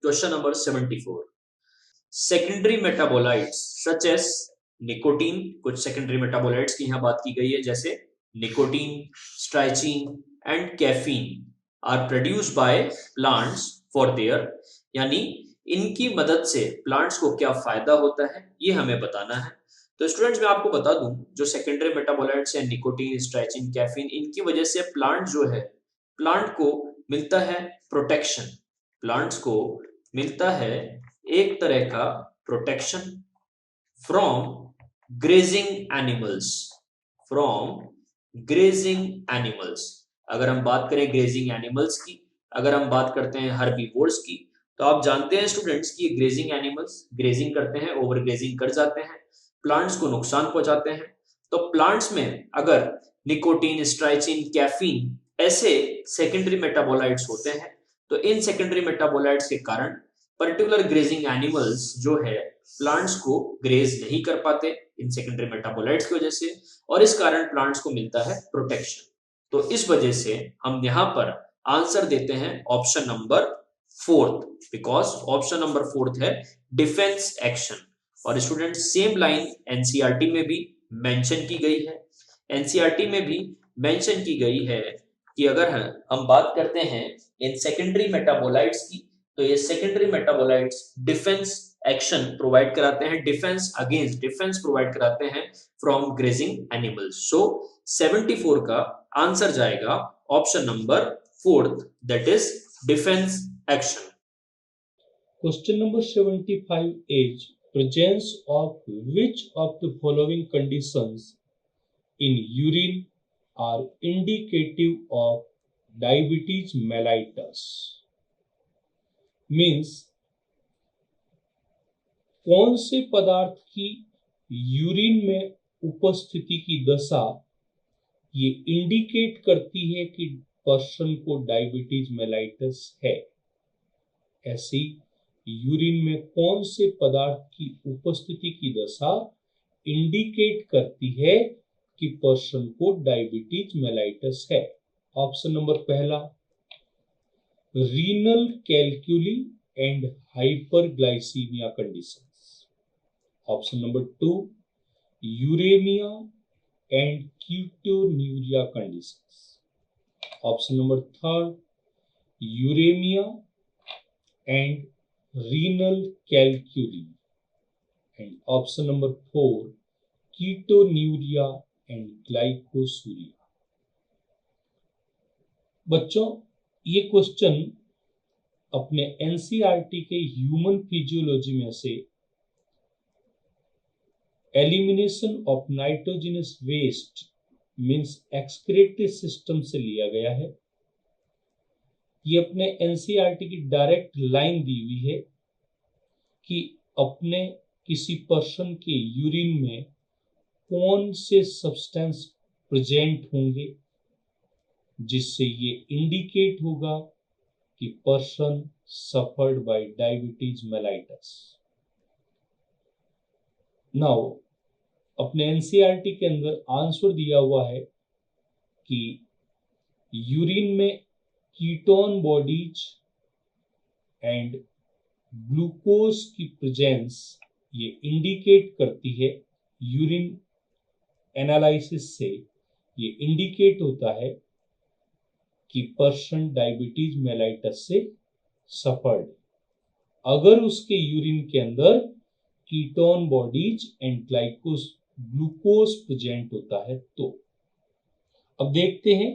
Question number 74. Secondary metabolites such as nicotine, कुछ secondary metabolites की यहां बात की गई है जैसे nicotine, strychnine and caffeine are produced by plants for their, यानी इनकी मदद से प्लांट्स को क्या फायदा होता है ये हमें बताना है। तो स्टूडेंट्स मैं आपको बता दूं, जो सेकेंडरी मेटाबोलाइट्स हैं निकोटीन, स्ट्राइचिन, कैफीन, इनकी वजह से प्लांट जो है, प्लांट को मिलता है प्रोटेक्शन, प्लांट्स को मिलता है एक तरह का protection from grazing animals, from grazing animals. अगर हम बात करें ग्रेजिंग एनिमल्स की, अगर हम बात करते हैं हर्बीवोर्स की, तो आप जानते हैं स्टूडेंट्स कि ग्रेजिंग एनिमल्स ग्रेजिंग करते हैं, ओवर ग्रेजिंग कर जाते हैं, प्लांट्स को नुकसान पहुंचाते हैं। तो प्लांट्स में अगर निकोटीन, स्ट्राइचिन, कैफीन ऐसे सेकेंडरी मेटाबोलाइट्स होते हैं, तो इन सेकेंडरी मेटाबोलाइट्स के कारण पर्टिकुलर ग्रेजिंग एनिमल्स जो है प्लांट्स को ग्रेज नहीं कर पाते इन सेकेंडरी मेटाबोलाइट्स की वजह से, और इस कारण प्लांट्स को मिलता है प्रोटेक्शन। तो इस वजह से हम यहां पर आंसर देते हैं option number fourth, because option number fourth है डिफेंस एक्शन। और स्टूडेंट सेम लाइन एनसीईआरटी में भी मेंशन की गई है, एनसीईआरटी में भी मेंशन की गई है कि अगर हम बात करते हैं इन सेकेंडरी मेटाबोलाइट्स की, तो ये secondary metabolites defence action provide कराते हैं, डिफेंस अगेंस्ट, डिफेंस प्रोवाइड कराते हैं फ्रॉम ग्रेजिंग एनिमल्स। सो 74 का आंसर जाएगा option number fourth, that is defence action. Question number 75 is presence of which of the following conditions in urine are indicative of diabetes mellitus? Means कौन से पदार्थ की urine में उपस्थिति की दशा ये इंडिकेट करती है कि पर्सन को डायबिटीज मेलाइटस है। ऐसी यूरिन में कौन से पदार्थ की उपस्थिति की दशा इंडिकेट करती है कि पर्सन को डायबिटीज मेलाइटस है। ऑप्शन नंबर पहला renal calculi and hyperglycaemia conditions. Option number 2 uraemia and ketonuria conditions. Option number 3 uraemia and renal calculi, and option number 4 ketonuria and glycosuria। बच्चों ये क्वेश्चन अपने एनसीईआरटी के ह्यूमन फिजियोलॉजी में से elimination of nitrogenous waste means excretory system से लिया गया है। ये अपने एनसीईआरटी की डायरेक्ट लाइन दी हुई है कि अपने किसी पर्सन के यूरिन में कौन से सब्सटेंस प्रेजेंट होंगे जिससे ये इंडिकेट होगा कि person suffered by diabetes mellitus. Now अपने एनसीईआरटी के अंदर आंसर दिया हुआ है कि यूरिन में कीटोन बॉडीज एंड ग्लूकोज की प्रेजेंस ये इंडिकेट करती है, यूरिन एनालिसिस से ये इंडिकेट होता है कि पर्सन डायबिटीज मेलाइटस से सफर्ड। अगर उसके यूरिन के अंदर ketone bodies and glucose present होता है तो। अब देखते हैं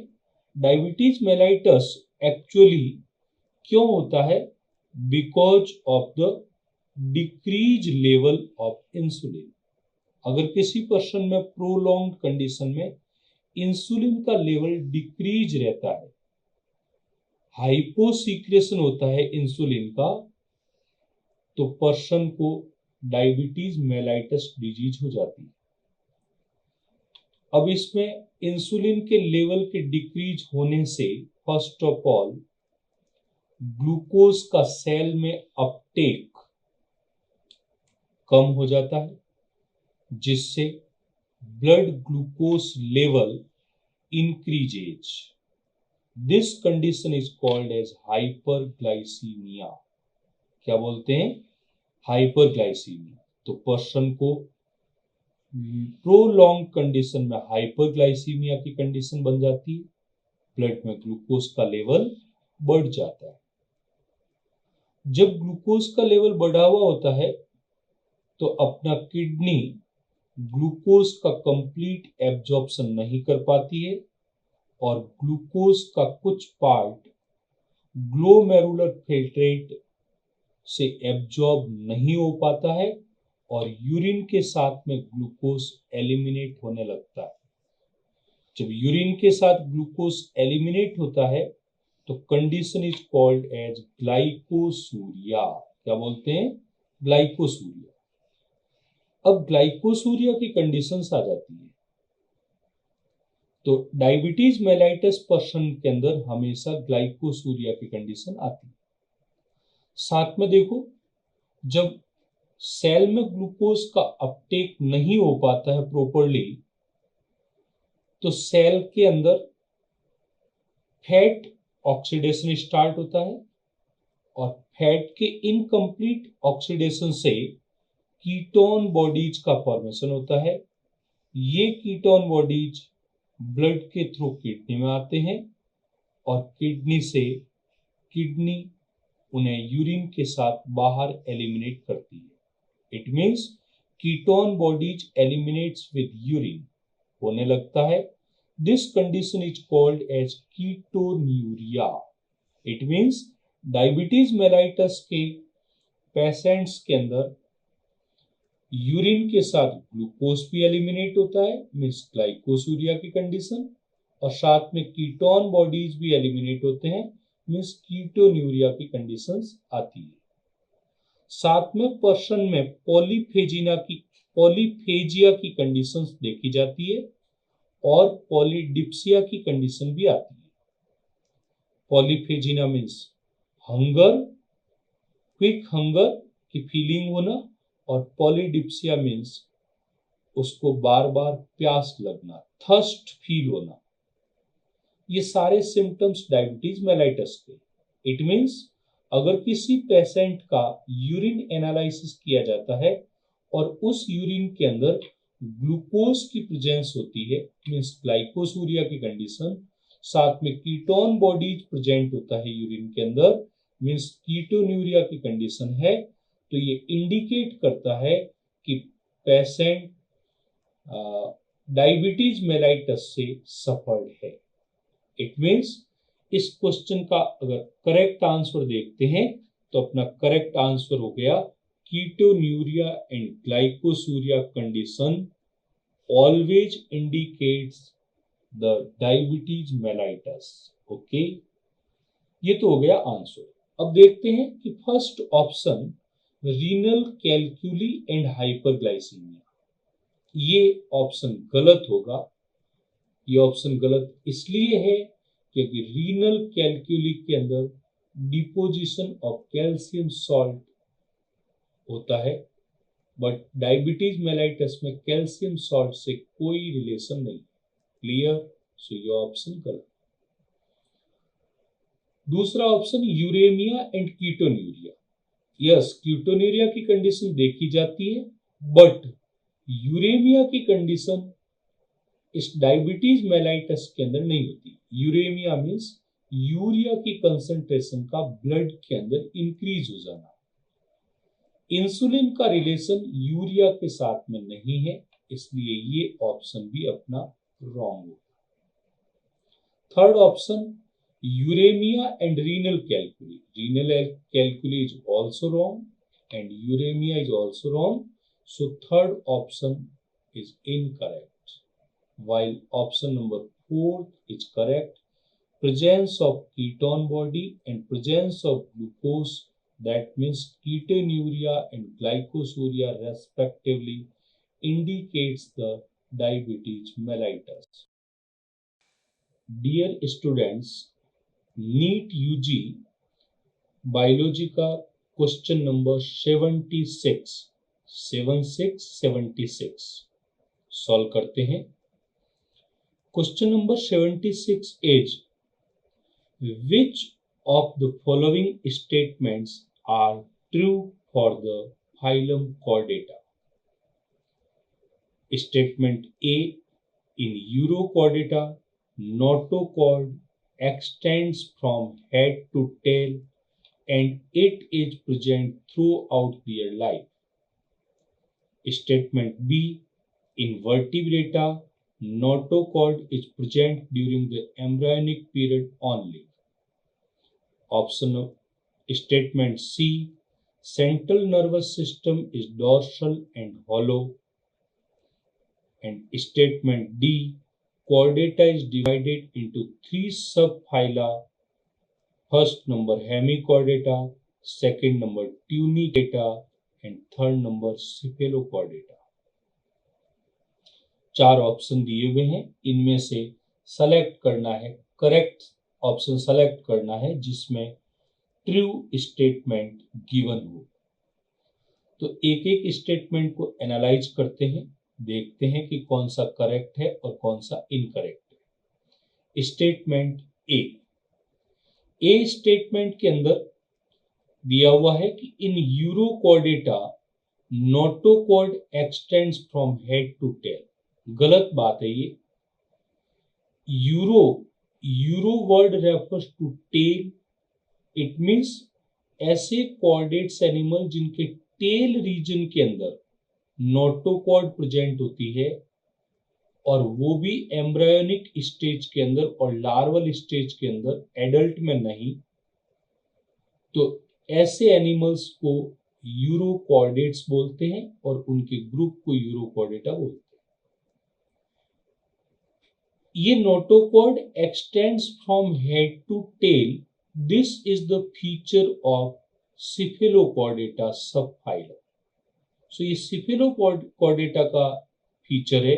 डायबिटीज मेलाइटस एक्चुअली क्यों होता है। Because of the decrease level of insulin. अगर किसी पर्सन में प्रोलॉन्ग कंडीशन में इंसुलिन का लेवल डिक्रीज रहता है, हाइपोसीक्रेशन होता है इंसुलिन का, तो पर्सन को डायबिटीज मेलाइटस डिजीज हो जाती है। अब इसमें इंसुलिन के लेवल के डिक्रीज होने से फर्स्ट ऑफ ऑल ग्लूकोज का सेल में अपटेक कम हो जाता है, जिससे blood glucose level increases. This condition is called as hyperglycemia. क्या बोलते हैं, हाइपरग्लाइसीमिया। तो पर्सन को प्रोलॉन्ग कंडीशन में हाइपरग्लाइसीमिया की कंडीशन बन जाती है, ब्लड में ग्लूकोज का लेवल बढ़ जाता है। जब ग्लूकोज का लेवल बढ़ा हुआ होता है तो अपना किडनी ग्लूकोज का कंप्लीट एब्जॉर्प्शन नहीं कर पाती है और ग्लूकोज का कुछ पार्ट ग्लोमेरुलर फिल्ट्रेट से एब्जॉर्ब नहीं हो पाता है और यूरिन के साथ में ग्लूकोज एलिमिनेट होने लगता है। जब यूरिन के साथ ग्लूकोज एलिमिनेट होता है तो condition is called as glycosuria. क्या बोलते हैं, ग्लाइकोसूरिया। अब ग्लाइकोसूरिया की कंडीशंस आ जाती है तो डायबिटीज मेलाइटस पर्सन के अंदर हमेशा ग्लाइकोसूरिया की कंडीशन आती है। साथ में देखो, जब सेल में ग्लूकोज का अपटेक नहीं हो पाता है प्रॉपरली तो सेल के अंदर फैट ऑक्सीडेशन स्टार्ट होता है और फैट के इनकम्प्लीट ऑक्सीडेशन से कीटोन बॉडीज का फॉर्मेशन होता है। ये कीटोन बॉडीज ब्लड के थ्रू किडनी में आते हैं और किडनी उन्हें यूरिन के साथ बाहर एलिमिनेट करती है। It means ketone bodies eliminates with urine होने लगता है। This condition is called as ketonuria. It means diabetes mellitus के पेशेंट्स के अंदर यूरिन के साथ ग्लूकोज भी एलिमिनेट होता है, मींस ग्लाइकोसूरिया की कंडीशन, और साथ में कीटोन बॉडीज भी एलिमिनेट होते हैं, मींस कीटोन्यूरिया की कंडीशंस आती है। साथ में पर्सन में पॉलीफेजिया की कंडीशंस देखी जाती है और पॉलीडिप्सिया की कंडीशन भी आती है। Polyphagia means hunger, quick hunger की फीलिंग होना, और पॉलीडिप्सिया मींस उसको बार बार प्यास लगना, थर्स्ट फील होना। ये सारे सिम्टम्स डायबिटीज मेलाइटस के। इट मींस अगर किसी पेशेंट का यूरिन एनालिसिस किया जाता है और उस यूरिन के अंदर ग्लूकोज की प्रेजेंस होती है, मींस ग्लाइकोसूरिया की कंडीशन, साथ में कीटोन बॉडीज प्रेजेंट होता है यूरिन के अंदर, मींस कीटोन्यूरिया की कंडीशन है, तो ये इंडिकेट करता है कि पेशेंट डायबिटीज मेलाइटस से सफर्ड है। इट मींस इस क्वेश्चन का अगर करेक्ट आंसर देखते हैं तो अपना करेक्ट आंसर हो गया ketonuria and glycosuria condition always indicates the diabetes mellitus. Okay, ये तो हो गया आंसर। अब देखते हैं कि first option renal calculi and hyperglycaemia, ये ऑप्शन गलत होगा। ये ऑप्शन गलत इसलिए है क्योंकि रीनल कैलक्यूली के अंदर डिपोजिशन ऑफ कैल्शियम सॉल्ट होता है, बट डायबिटीज मेलाइटस में कैल्शियम सॉल्ट से कोई रिलेशन नहीं। क्लियर? सो ये ऑप्शन गलत। दूसरा option uremia and ketonuria. Yes, ketonuria की कंडीशन देखी जाती है बट यूरेमिया की कंडीशन इस डायबिटीज मेलाइटस के अंदर नहीं होती। यूरेमिया मींस यूरिया की कंसंट्रेशन का ब्लड के अंदर इंक्रीज हो जाना। इंसुलिन का रिलेशन यूरिया के साथ में नहीं है, इसलिए ये ऑप्शन भी अपना रॉन्ग होगा। Third option uremia and renal calculi. Renal calculi is also wrong and uremia is also wrong. So third option is incorrect. While option number 4 is correct. Presence of ketone body and presence of glucose, that means ketonuria and glycosuria respectively, indicates the diabetes mellitus. Dear students, NEET UG biology का question number 76 solve करते हैं। Question number 76 is which of the following statements are true for the phylum Chordata. Statement A, in Urochordata, notochord extends from head to tail and it is present throughout their life. Statement B, in Vertebrata, notochord is present during the embryonic period only. Statement C, central nervous system is dorsal and hollow. And statement D, chordata is divided into 3 subphyla. First number hemichordata, second number tunicata and third number cephalochordata. 4 option दिए हुए हैं, इनमें से select करना है, correct option select करना है जिसमें ट्रू स्टेटमेंट गिवन हो। तो एक एक स्टेटमेंट को एनालाइज करते हैं, देखते हैं कि कौन सा करेक्ट है और कौन सा इनकरेक्ट है। स्टेटमेंट ए स्टेटमेंट के अंदर दिया हुआ है कि in urochordata notochord extends from head to tail. गलत बात है ये। Uro word refers to tail. It means ऐसे कॉर्डेट्स एनिमल जिनके टेल रीजन के अंदर नोटोकॉर्ड प्रेजेंट होती है और वो भी एम्ब्रायोनिक स्टेज के अंदर और लार्वल स्टेज के अंदर, एडल्ट में नहीं। तो ऐसे एनिमल्स को यूरोकॉर्डेट्स बोलते हैं और उनके ग्रुप को यूरोकॉर्डेटा बोलते हैं। ये notochord extends from head to tail. This is the feature of cephalochordata subphylum. So ये सिफेलोकॉर्डेटा का फीचर है,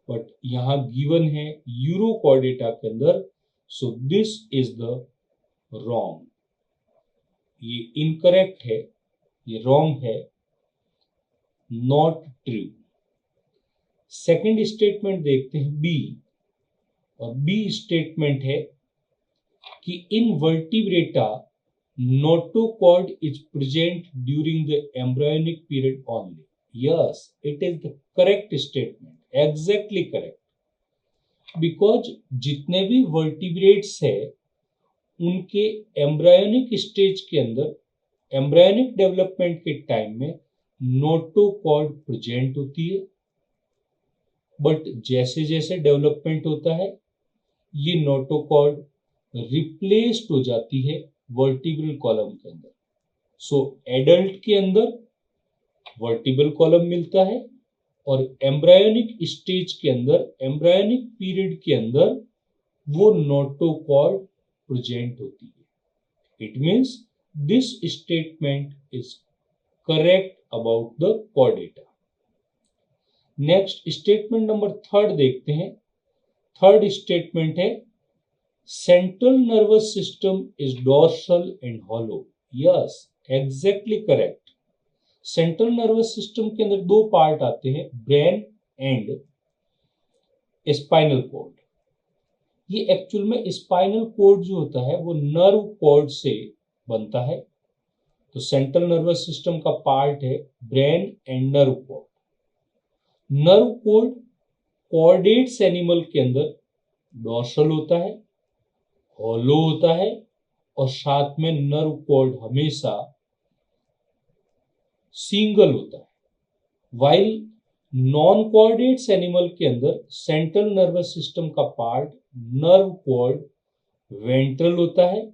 बट यहां गिवन है यूरोकॉर्डेटा के अंदर। So this is the wrong, ये इनकरेक्ट है, ये रॉन्ग है, नॉट ट्रू। सेकंड स्टेटमेंट देखते हैं बी, और बी स्टेटमेंट है कि इन vertebrata notochord is present during the embryonic period only. Yes, it is the correct statement, exactly correct. Because जितने भी vertebrates है उनके एम्ब्रायोनिक स्टेज के अंदर, एम्ब्रायोनिक डेवलपमेंट के टाइम में नोटोकॉर्ड प्रेजेंट होती है, बट जैसे जैसे डेवलपमेंट होता है ये नोटोकॉर्ड रिप्लेस्ड हो जाती है वर्टिब्रल कॉलम के अंदर। सो एडल्ट के अंदर वर्टिब्रल कॉलम मिलता है और एम्ब्रायोनिक स्टेज के अंदर, एम्ब्रायोनिक पीरियड के अंदर वो नोटोकॉर्ड प्रेजेंट होती है। It means this statement is correct about the Chordata. Next statement number third देखते हैं। थर्ड स्टेटमेंट है central nervous system is dorsal and hollow. Yes, exactly correct. Central nervous system के अंदर दो पार्ट आते हैं, ब्रेन एंड स्पाइनल कॉर्ड। ये actual में स्पाइनल कॉर्ड जो होता है वो नर्व कॉर्ड से बनता है। तो सेंट्रल नर्वस सिस्टम का पार्ट है brain and nerve cord. Nerve cord chordates animal के अंदर डॉर्सल होता है, हॉलो होता है और साथ में नर्व कॉर्ड हमेशा सिंगल होता है। वाइल नॉन कॉर्डेट्स एनिमल के अंदर सेंट्रल नर्वस सिस्टम का पार्ट नर्व कॉर्ड वेंट्रल होता है,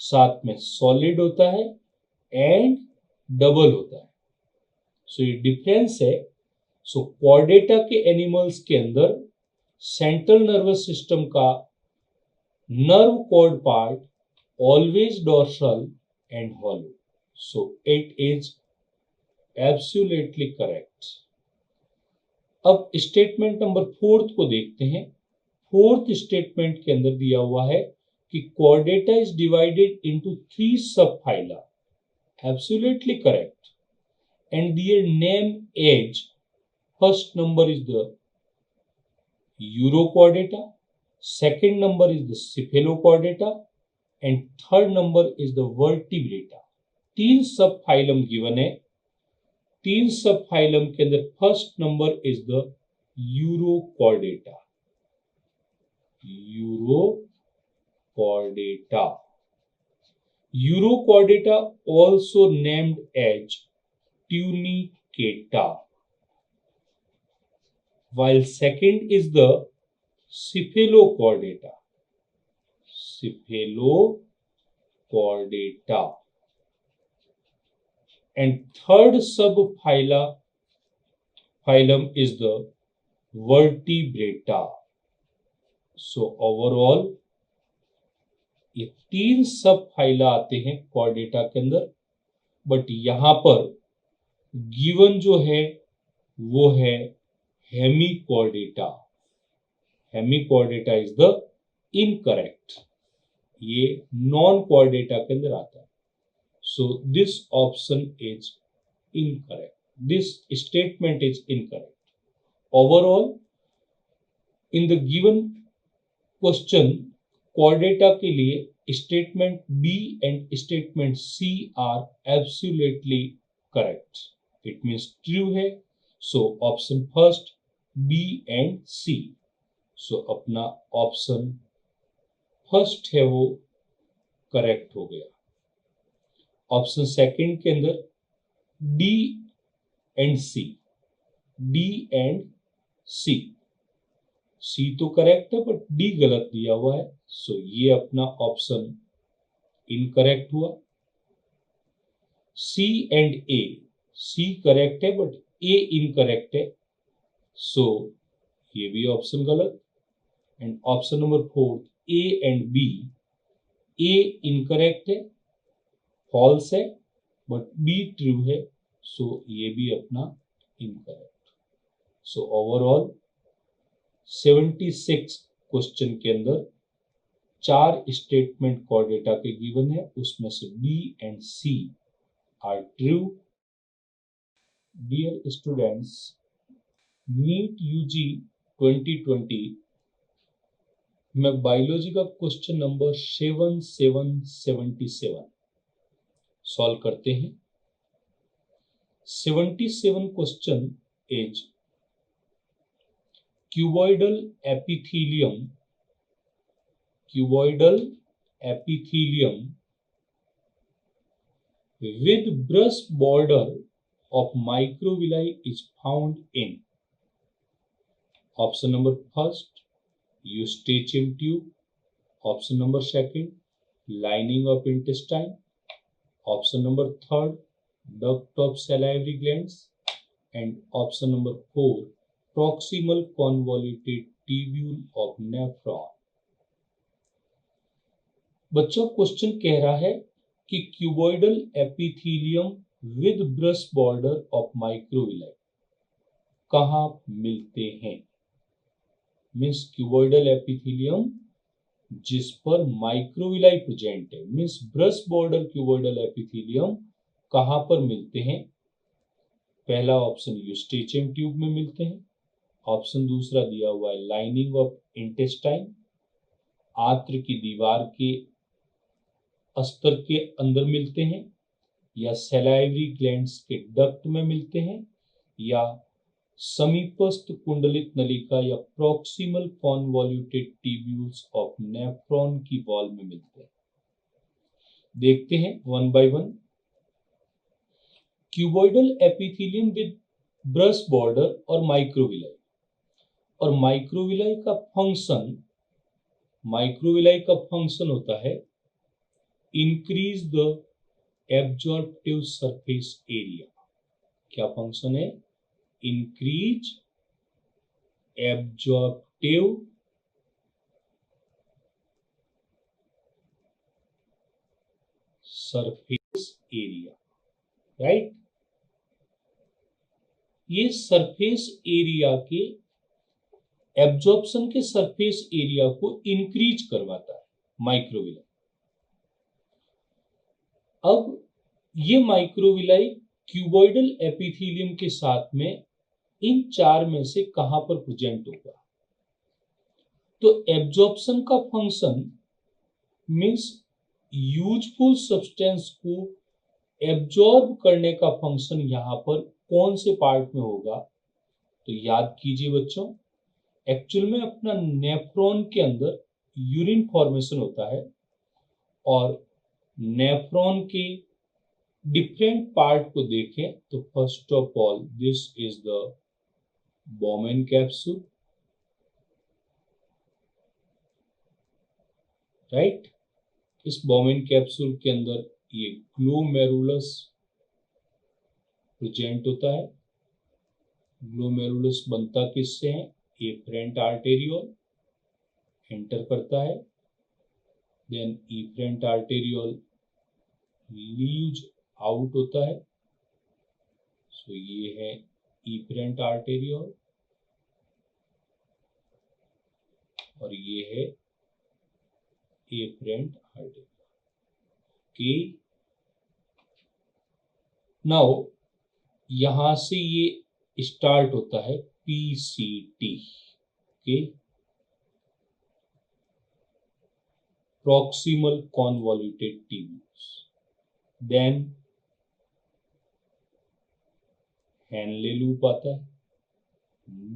साथ में सॉलिड होता है एंड डबल होता है। सो ये डिफरेंस है। सो कॉर्डेटा के एनिमल्स के अंदर सेंट्रल नर्वस सिस्टम का nerve cord part always dorsal and hollow. So it is absolutely correct. अब स्टेटमेंट नंबर फोर्थ को देखते हैं। फोर्थ स्टेटमेंट के अंदर दिया हुआ है कि chordata is divided into 3 subphyla. Absolutely correct. And their name is, first number is the Urochordata, second number is the Cephalochordata and third number is the Vertebrata. तीन सब फाइलम गिवन है। तीन सब फाइलम के अंदर first number is the urochordata. Urochordata, urochordata also named as tunicata, while second is the cephalochordata. Cephalochordata, and third subphylum is the vertebrata. So overall ये तीन सब फाइला आते हैं कॉर्डेटा के अंदर, बट यहां पर गिवन जो है वो है hemichordata. Hemichordata is the incorrect, ये नॉन कॉर्डेटा के अंदर आता है। So this option is incorrect, this statement is incorrect. Overall in the given question chordata के लिए statement B and statement C are absolutely correct. It means true है। So option first B and C. So अपना option first है वो correct हो गया। Option second के अंदर D and C, D and C, C तो करेक्ट है बट डी गलत दिया हुआ है। सो ये अपना ऑप्शन इनकरेक्ट हुआ। C and A, C correct है बट ए इनकरेक्ट है। सो ये भी ऑप्शन गलत। And option number fourth A and B, A incorrect है, फॉल्स है, बट बी ट्रू है। सो ये भी अपना इनकरेक्ट। सो ओवरऑल 76 क्वेश्चन के अंदर 4 स्टेटमेंट कॉर्डेटा के गिवन है, उसमें से B and C are true. Dear students, NEET UG 2020 में बायोलॉजी का क्वेश्चन नंबर 7777 सॉल्व करते हैं। 77 question is cuboidal epithelium with brush border of microvilli is found in option number first eustachian tube, option number second lining of intestine, option number third duct of salivary glands, and option number 4 proximal convoluted tubule of nephron। बच्चों question कह रहा है कि cuboidal epithelium with brush border of microvilli कहां मिलते हैं। Means cuboidal epithelium जिस पर माइक्रोविलाई प्रेजेंट है, means brush border cuboidal epithelium कहां पर मिलते हैं। पहला ऑप्शन यूस्टेचियन ट्यूब में मिलते हैं, ऑप्शन दूसरा दिया हुआ है लाइनिंग ऑफ इंटेस्टाइन, आंत्र की दीवार के अस्तर के अंदर मिलते हैं, या सैलाइवरी ग्लैंड्स के डक्ट में मिलते हैं, या समीपस्थ कुंडलित नलिका या proximal convoluted tubules of nephron की वॉल में मिलते हैं। देखते हैं one by one. Cuboidal epithelium with brush border और माइक्रोविलाई, और माइक्रोविलाई का फंक्शन होता है increase the absorptive surface area. क्या फंक्शन है? Increase absorptive surface area, right. ये सरफेस एरिया के एब्जॉर्प्शन के सरफेस एरिया को इंक्रीज करवाता है माइक्रोविलाई। अब ये माइक्रोविलाई क्यूबॉइडल एपिथेलियम के साथ में इन 4 में से कहां पर प्रेजेंट होगा। तो एब्जॉर्प्शन का फंक्शन मींस यूजफुल सब्सटेंस को एब्जॉर्ब करने का फंक्शन यहां पर कौन से पार्ट में होगा? तो याद कीजिए बच्चों, एक्चुअल में अपना नेफ्रॉन के अंदर यूरिन फॉर्मेशन होता है और नेफ्रॉन के डिफरेंट पार्ट को देखें तो first of all this is the Bowman capsule, right. इस बोमेन कैप्सूल के अंदर ये ग्लोमेरुलस प्रेजेंट होता है। ग्लोमेरुलस बनता किससे है? एफरेंट आर्टेरियोल एंटर करता है, then efferent arteriole leaves out होता है। सो ये है एफरेंट आर्टेरियोल और ये है एफरेंट आर्टेरियोल। ओके, नाउ यहां से ये स्टार्ट होता है PCT, okay, proximal convoluted tubules, then Henle loop आता है,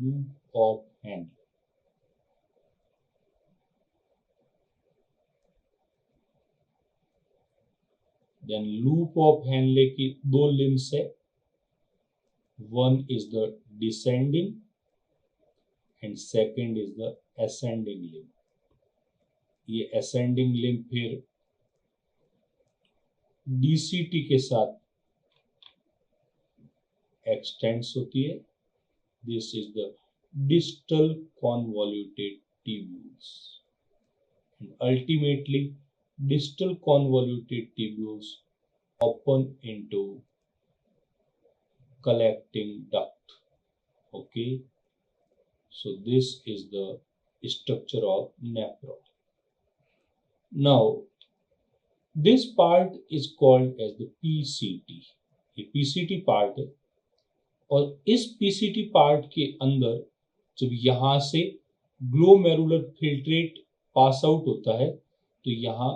loop of Henle, then loop of Henle की दो limbs है, one is the descending and second is the ascending limb। ये ascending limb फिर DCT के साथ एक्सटेंड्स होती है। This is the distal convoluted tubules and ultimately distal convoluted tubules open into collecting duct, okay, so this is the structure of nephron। now this part is called as the PCT। ये PCT part है और इस PCT part के अंदर जब यहां से glomerular filtrate pass out होता है तो यहाँ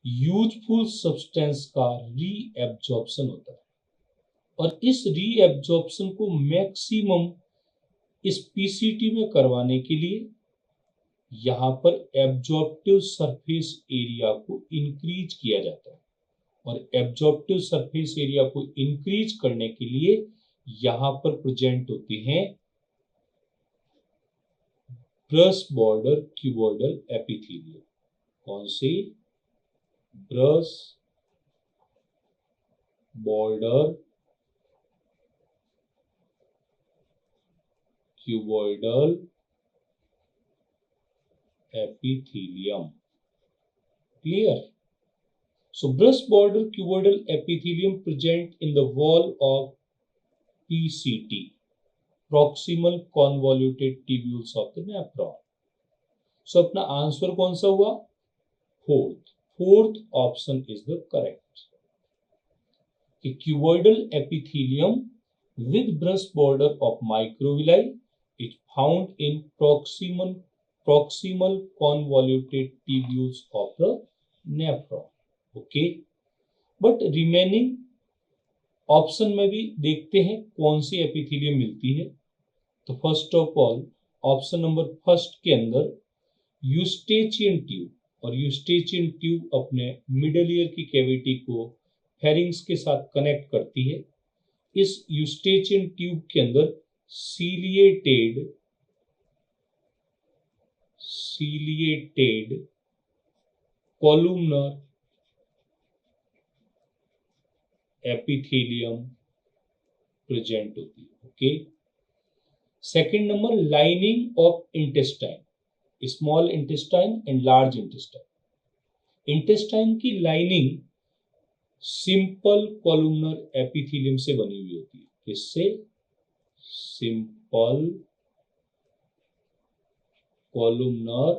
यूजफुल सब्सटेंस का रीएब्जॉर्प्शन होता है और इस रीएब्जॉर्प्शन को मैक्सिमम इस पीसीटी में करवाने के लिए यहाँ पर एब्जॉर्प्टिव सरफेस एरिया को इंक्रीज किया जाता है और एब्जॉर्प्टिव सरफेस एरिया को इंक्रीज करने के लिए यहाँ पर प्रेजेंट होते हैं ब्रश बॉर्डर क्यूबॉइडल एपिथेलियम। कौन से? Brush border cuboidal epithelium, clear? So brush border cuboidal epithelium present in the wall of PCT, proximal convoluted tubules of the nephron। So अपना आंसर कौन सा हुआ? Fourth option is the correct. कि cuboidal epithelium with brush border of microvilli is found in proximal convoluted tubules of the nephron, okay। But remaining option में भी देखते हैं कौन सी एपिथेलियम मिलती है। तो first of all option number first के अंदर यूस्टेचियन ट्यूब, और यूस्टेचियन ट्यूब अपने मिडल ईयर की कैविटी को फेरिंग्स के साथ कनेक्ट करती है। इस यूस्टेचियन ट्यूब के अंदर सीलिएटेड columnar epithelium present होती है, okay. Second number lining of intestine, small intestine and large intestine. Intestine की लाइनिंग सिंपल कॉलुमनर एपिथेलियम से बनी हुई होती है। किससे? Simple columnar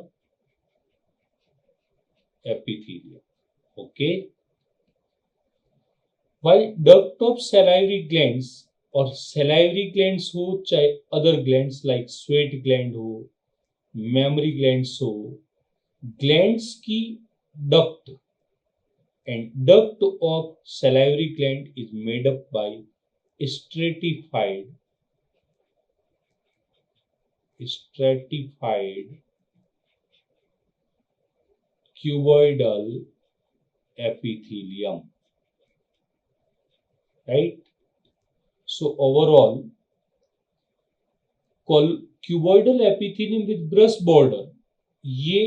epithelium, okay। While duct of salivary glands, और salivary glands हो चाहे other glands like sweat gland हो, mammary glands हो, glands की duct and duct of salivary gland is made up by stratified cuboidal epithelium, right? So overall, cuboidal epithelium with brush border, ये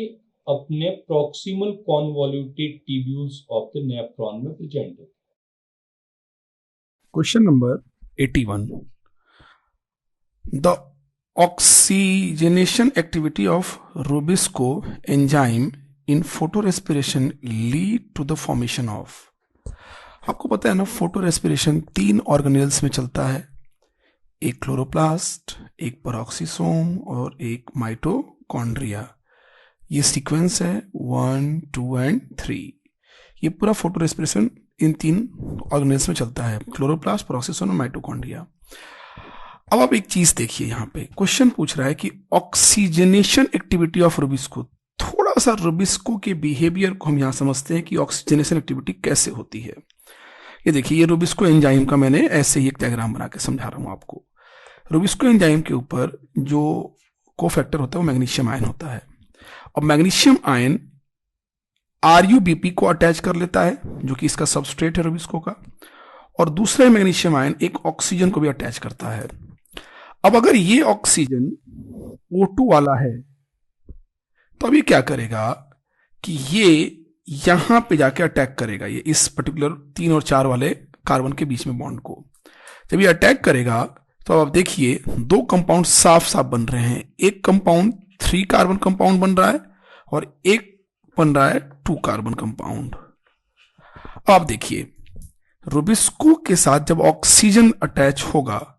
अपने proximal convoluted tubules of the nephron में present है. Question number 81. The oxygenation activity of Rubisco enzyme in photorespiration lead to the formation of. आपको पता है ना, photo respiration 3 organelles में चलता है, एक क्लोरोप्लास्ट, एक पेरोक्सिसोम और एक माइटोकॉन्ड्रिया. ये सीक्वेंस है 1, 2 एंड 3. ये पूरा फोटो रेस्पिरेशन इन 3 ऑर्गेनेल्स में चलता है, क्लोरोप्लास्ट, पेरोक्सिसोम और माइटोकॉन्ड्रिया. अब आप एक चीज देखिए, यहां पे क्वेश्चन पूछ रहा है कि ऑक्सीजनेशन एक्टिविटी ऑफ रुबिस्को. थोड़ा सा रुबिस्को के बिहेवियर को हम यहां समझते हैं कि ऑक्सीजनेशन एक्टिविटी कैसे होती है. ये देखिए, ये रुबिस्को एंजाइम का मैंने ऐसे ही एक डायग्राम बना के समझा रहा हूं आपको. रुबिस्को एंजाइम के ऊपर जो कोफैक्टर होता है वो मैग्नीशियम आयन होता है, और मैग्नीशियम आयन आरयूबीपी को अटैच कर लेता है, जो कि इसका सबस्ट्रेट है रुबिस्को का, और दूसरा मैग्नीशियम आयन एक ऑक्सीजन को भी अटैच करता है. अब अगर ये ऑक्सीजन O2 वाला है तो अब ये क्या करेगा कि ये यहां पे जाके अटैक करेगा, ये इस पर्टिकुलर 3 और 4 वाले कार्बन के बीच में बॉन्ड को. जब ये अटैक करेगा तो अब आप देखिए 2 कंपाउंड साफ साफ बन रहे हैं. एक कंपाउंड 3 कार्बन कंपाउंड बन रहा है और एक बन रहा है 2 कार्बन कंपाउंड. अब आप देखिए, रुबिस्को के साथ जब ऑक्सीजन अटैच होगा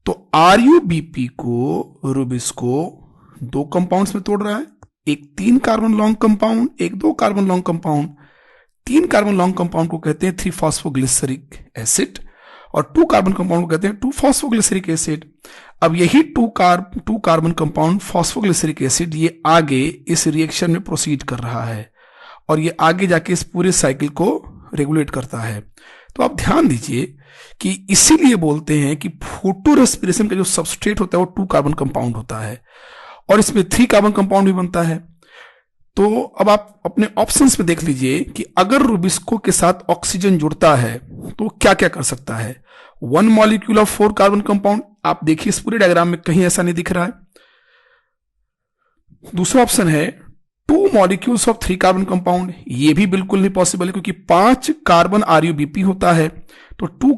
तो आरयूबीपी को रुबिस्को 2 कंपाउंड्स में तोड़ रहा है, एक 3 कार्बन लॉन्ग कंपाउंड, एक 2 carbon long compound. 3 carbon long compound को कहते हैं 3-फॉस्फोग्लिसरिक एसिड और 2 कार्बन कंपाउंड को कहते हैं 2-फॉस्फोग्लिसरिक एसिड. अब यही 2 कार्बन कंपाउंड फॉस्फोग्लिसरिक एसिड ये आगे इस रिएक्शन में प्रोसीड कर रहा है और ये आगे जाके इस पूरे साइकिल को रेगुलेट करता है. तो आप ध्यान दीजिए कि इसीलिए बोलते हैं कि फोटो रेस्पिरेशन का जो सबस्ट्रेट होता है वो 2 कार्बन कंपाउंड होता है और इसमें 3 कार्बन कंपाउंड भी बनता है. तो अब आप अपने ऑप्शंस में देख लीजिए कि अगर रुबिस्को के साथ ऑक्सीजन जुड़ता है तो क्या क्या कर सकता है. 1 मॉलिक्यूल ऑफ 4 कार्बन कंपाउंड, आप देखिए इस पूरे डायग्राम में कहीं ऐसा नहीं दिख रहा है. दूसरा ऑप्शन है 2 मॉलिक्यूल्स ऑफ 3 कार्बन कंपाउंड, ये भी बिल्कुल नहीं पॉसिबल है क्योंकि 5 कार्बन आरयूबीपी होता है, तो 3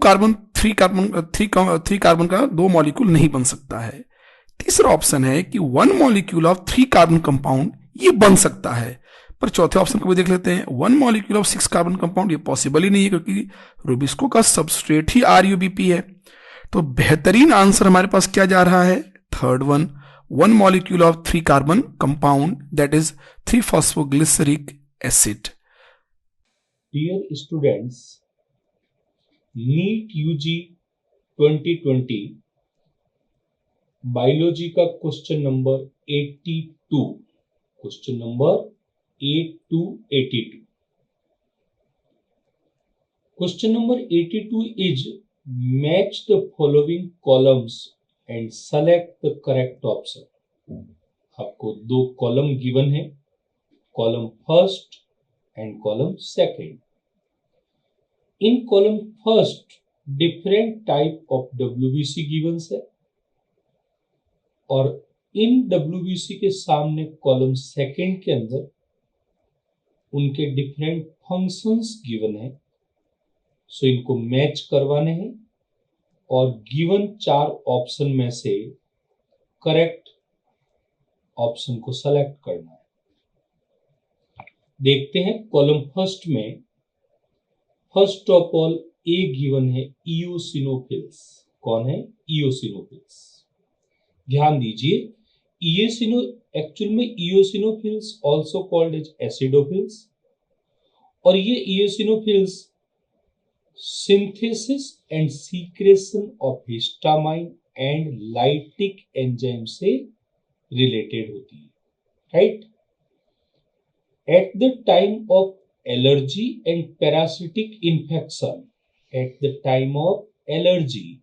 कार्बन का 2 मॉलिक्यूल नहीं बन सकता है. तीसरा ऑप्शन है कि 1 मॉलिक्यूल ऑफ 3 कार्बन कंपाउंड, ये बन सकता है. पर चौथे ऑप्शन को भी देख लेते हैं, 1 मॉलिक्यूल ऑफ 6 कार्बन कंपाउंड, ये पॉसिबल ही नहीं है क्योंकि रुबिस्को का सबस्ट्रेट ही आरयूबीपी है. तो बेहतरीन आंसर हमारे पास क्या जा रहा है, third one, 1 molecule of 3 carbon compound, that is 3-phosphoglyceric acid. Dear students, NEET UG 2020 biology का question number 82, question number 8282. Question number 82 is match the following columns and select the correct option. आपको 2 column given है, column first and column second. In column first different type of WBC given है और इन WBC के सामने column second के अंदर उनके different functions given है. सो इनको मैच करवाने हैं और गिवन 4 ऑप्शन में से करेक्ट ऑप्शन को सेलेक्ट करना है. देखते हैं कॉलम फर्स्ट में. First of all A given है इओसिनोफिल्स. कौन है, इओसिनोफिल्स. ध्यान दीजिए, एक्चुअल में eosinophils also called as acidophils, और ये eosinophils synthesis and secretion of histamine and lytic enzyme से related होती है, right? At the time of allergy and parasitic infection. At the time of allergy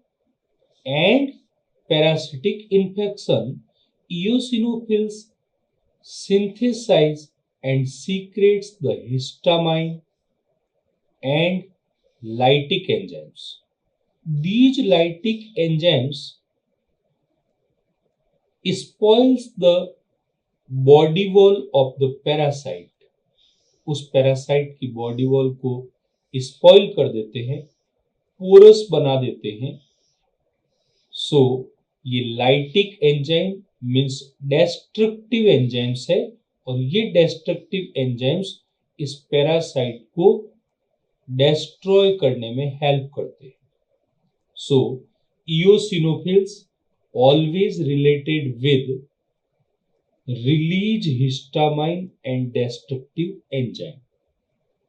and parasitic infection, eosinophils synthesize and secretes the histamine and lytic enzymes. These lytic enzymes spoils the body wall of the parasite. उस parasite की body wall को spoil कर देते हैं, porous बना देते हैं. So ये lytic enzyme means destructive enzymes है, और ये डेस्ट्रक्टिव एंजाइम्स इस पैरासाइट को डिस्ट्रॉय करने में हेल्प करते हैं. So eosinophils always related with release histamine and destructive enzyme.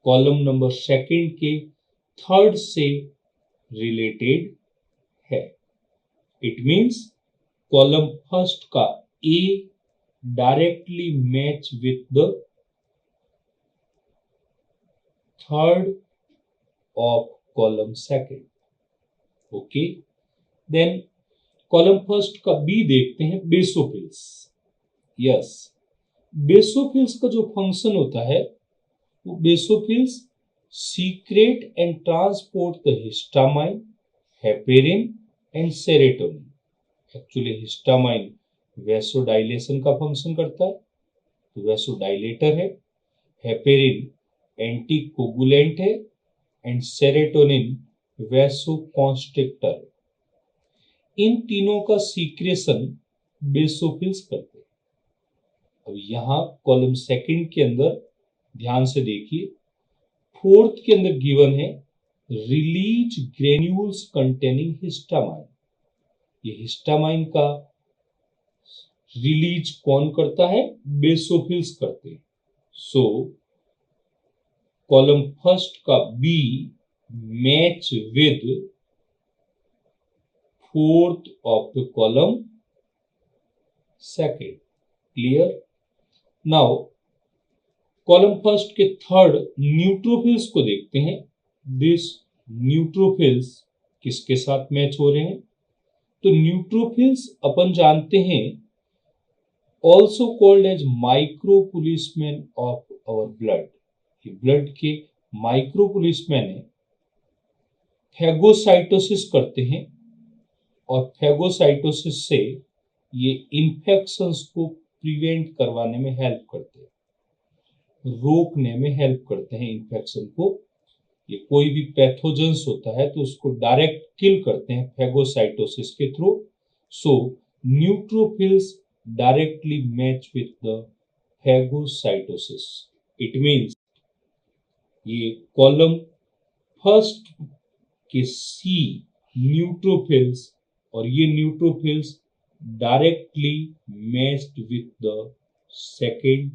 Column number second के थर्ड से रिलेटेड है. इट मींस कॉलम फर्स्ट का A directly match with the third of column second. Okay, then column first का B देखते हैं, basophils. Yes, basophils का जो function होता है वो basophils secret and transport the histamine, heparin and serotonin. Actually histamine vasodilation का फंक्शन करता है, तो वैसोडाइलेटर है. हेपेरिन एंटीकोगुलेंट है एंड सेरोटोनिन वैसोकॉन्स्ट्रिक्टर. इन तीनों का सीक्रेशन बेसोफिल्स करते हैं. अब यहां कॉलम सेकंड के अंदर ध्यान से देखिए, फोर्थ के अंदर गिवन है रिलीज ग्रेन्यूल्स कंटेनिंग हिस्टामाइन. ये हिस्टामाइन का रिलीज कौन करता है? बेसोफिल्स करते हैं. सो कॉलम फर्स्ट का B match with fourth of the column second. Clear? Now column first के थर्ड न्यूट्रोफिल्स को देखते हैं. दिस न्यूट्रोफिल्स किसके साथ मैच हो रहे हैं? तो न्यूट्रोफिल्स अपन जानते हैं also called as micro policeman of our blood. Blood के माइक्रो पुलिसमैन है. फैगोसाइटोसिस करते हैं, और फैगोसाइटोसिस से ये इन्फेक्शंस को प्रिवेंट करवाने में हेल्प करते हैं, रोकने में हेल्प करते हैं इन्फेक्शन को. ये कोई भी पैथोजेंस होता है तो उसको डायरेक्ट किल करते हैं फैगोसाइटोसिस के through. So neutrophils directly match with the phagocytosis. It means ये कॉलम फर्स्ट के सी न्यूट्रोफिल्स और ये neutrophils directly matched with the second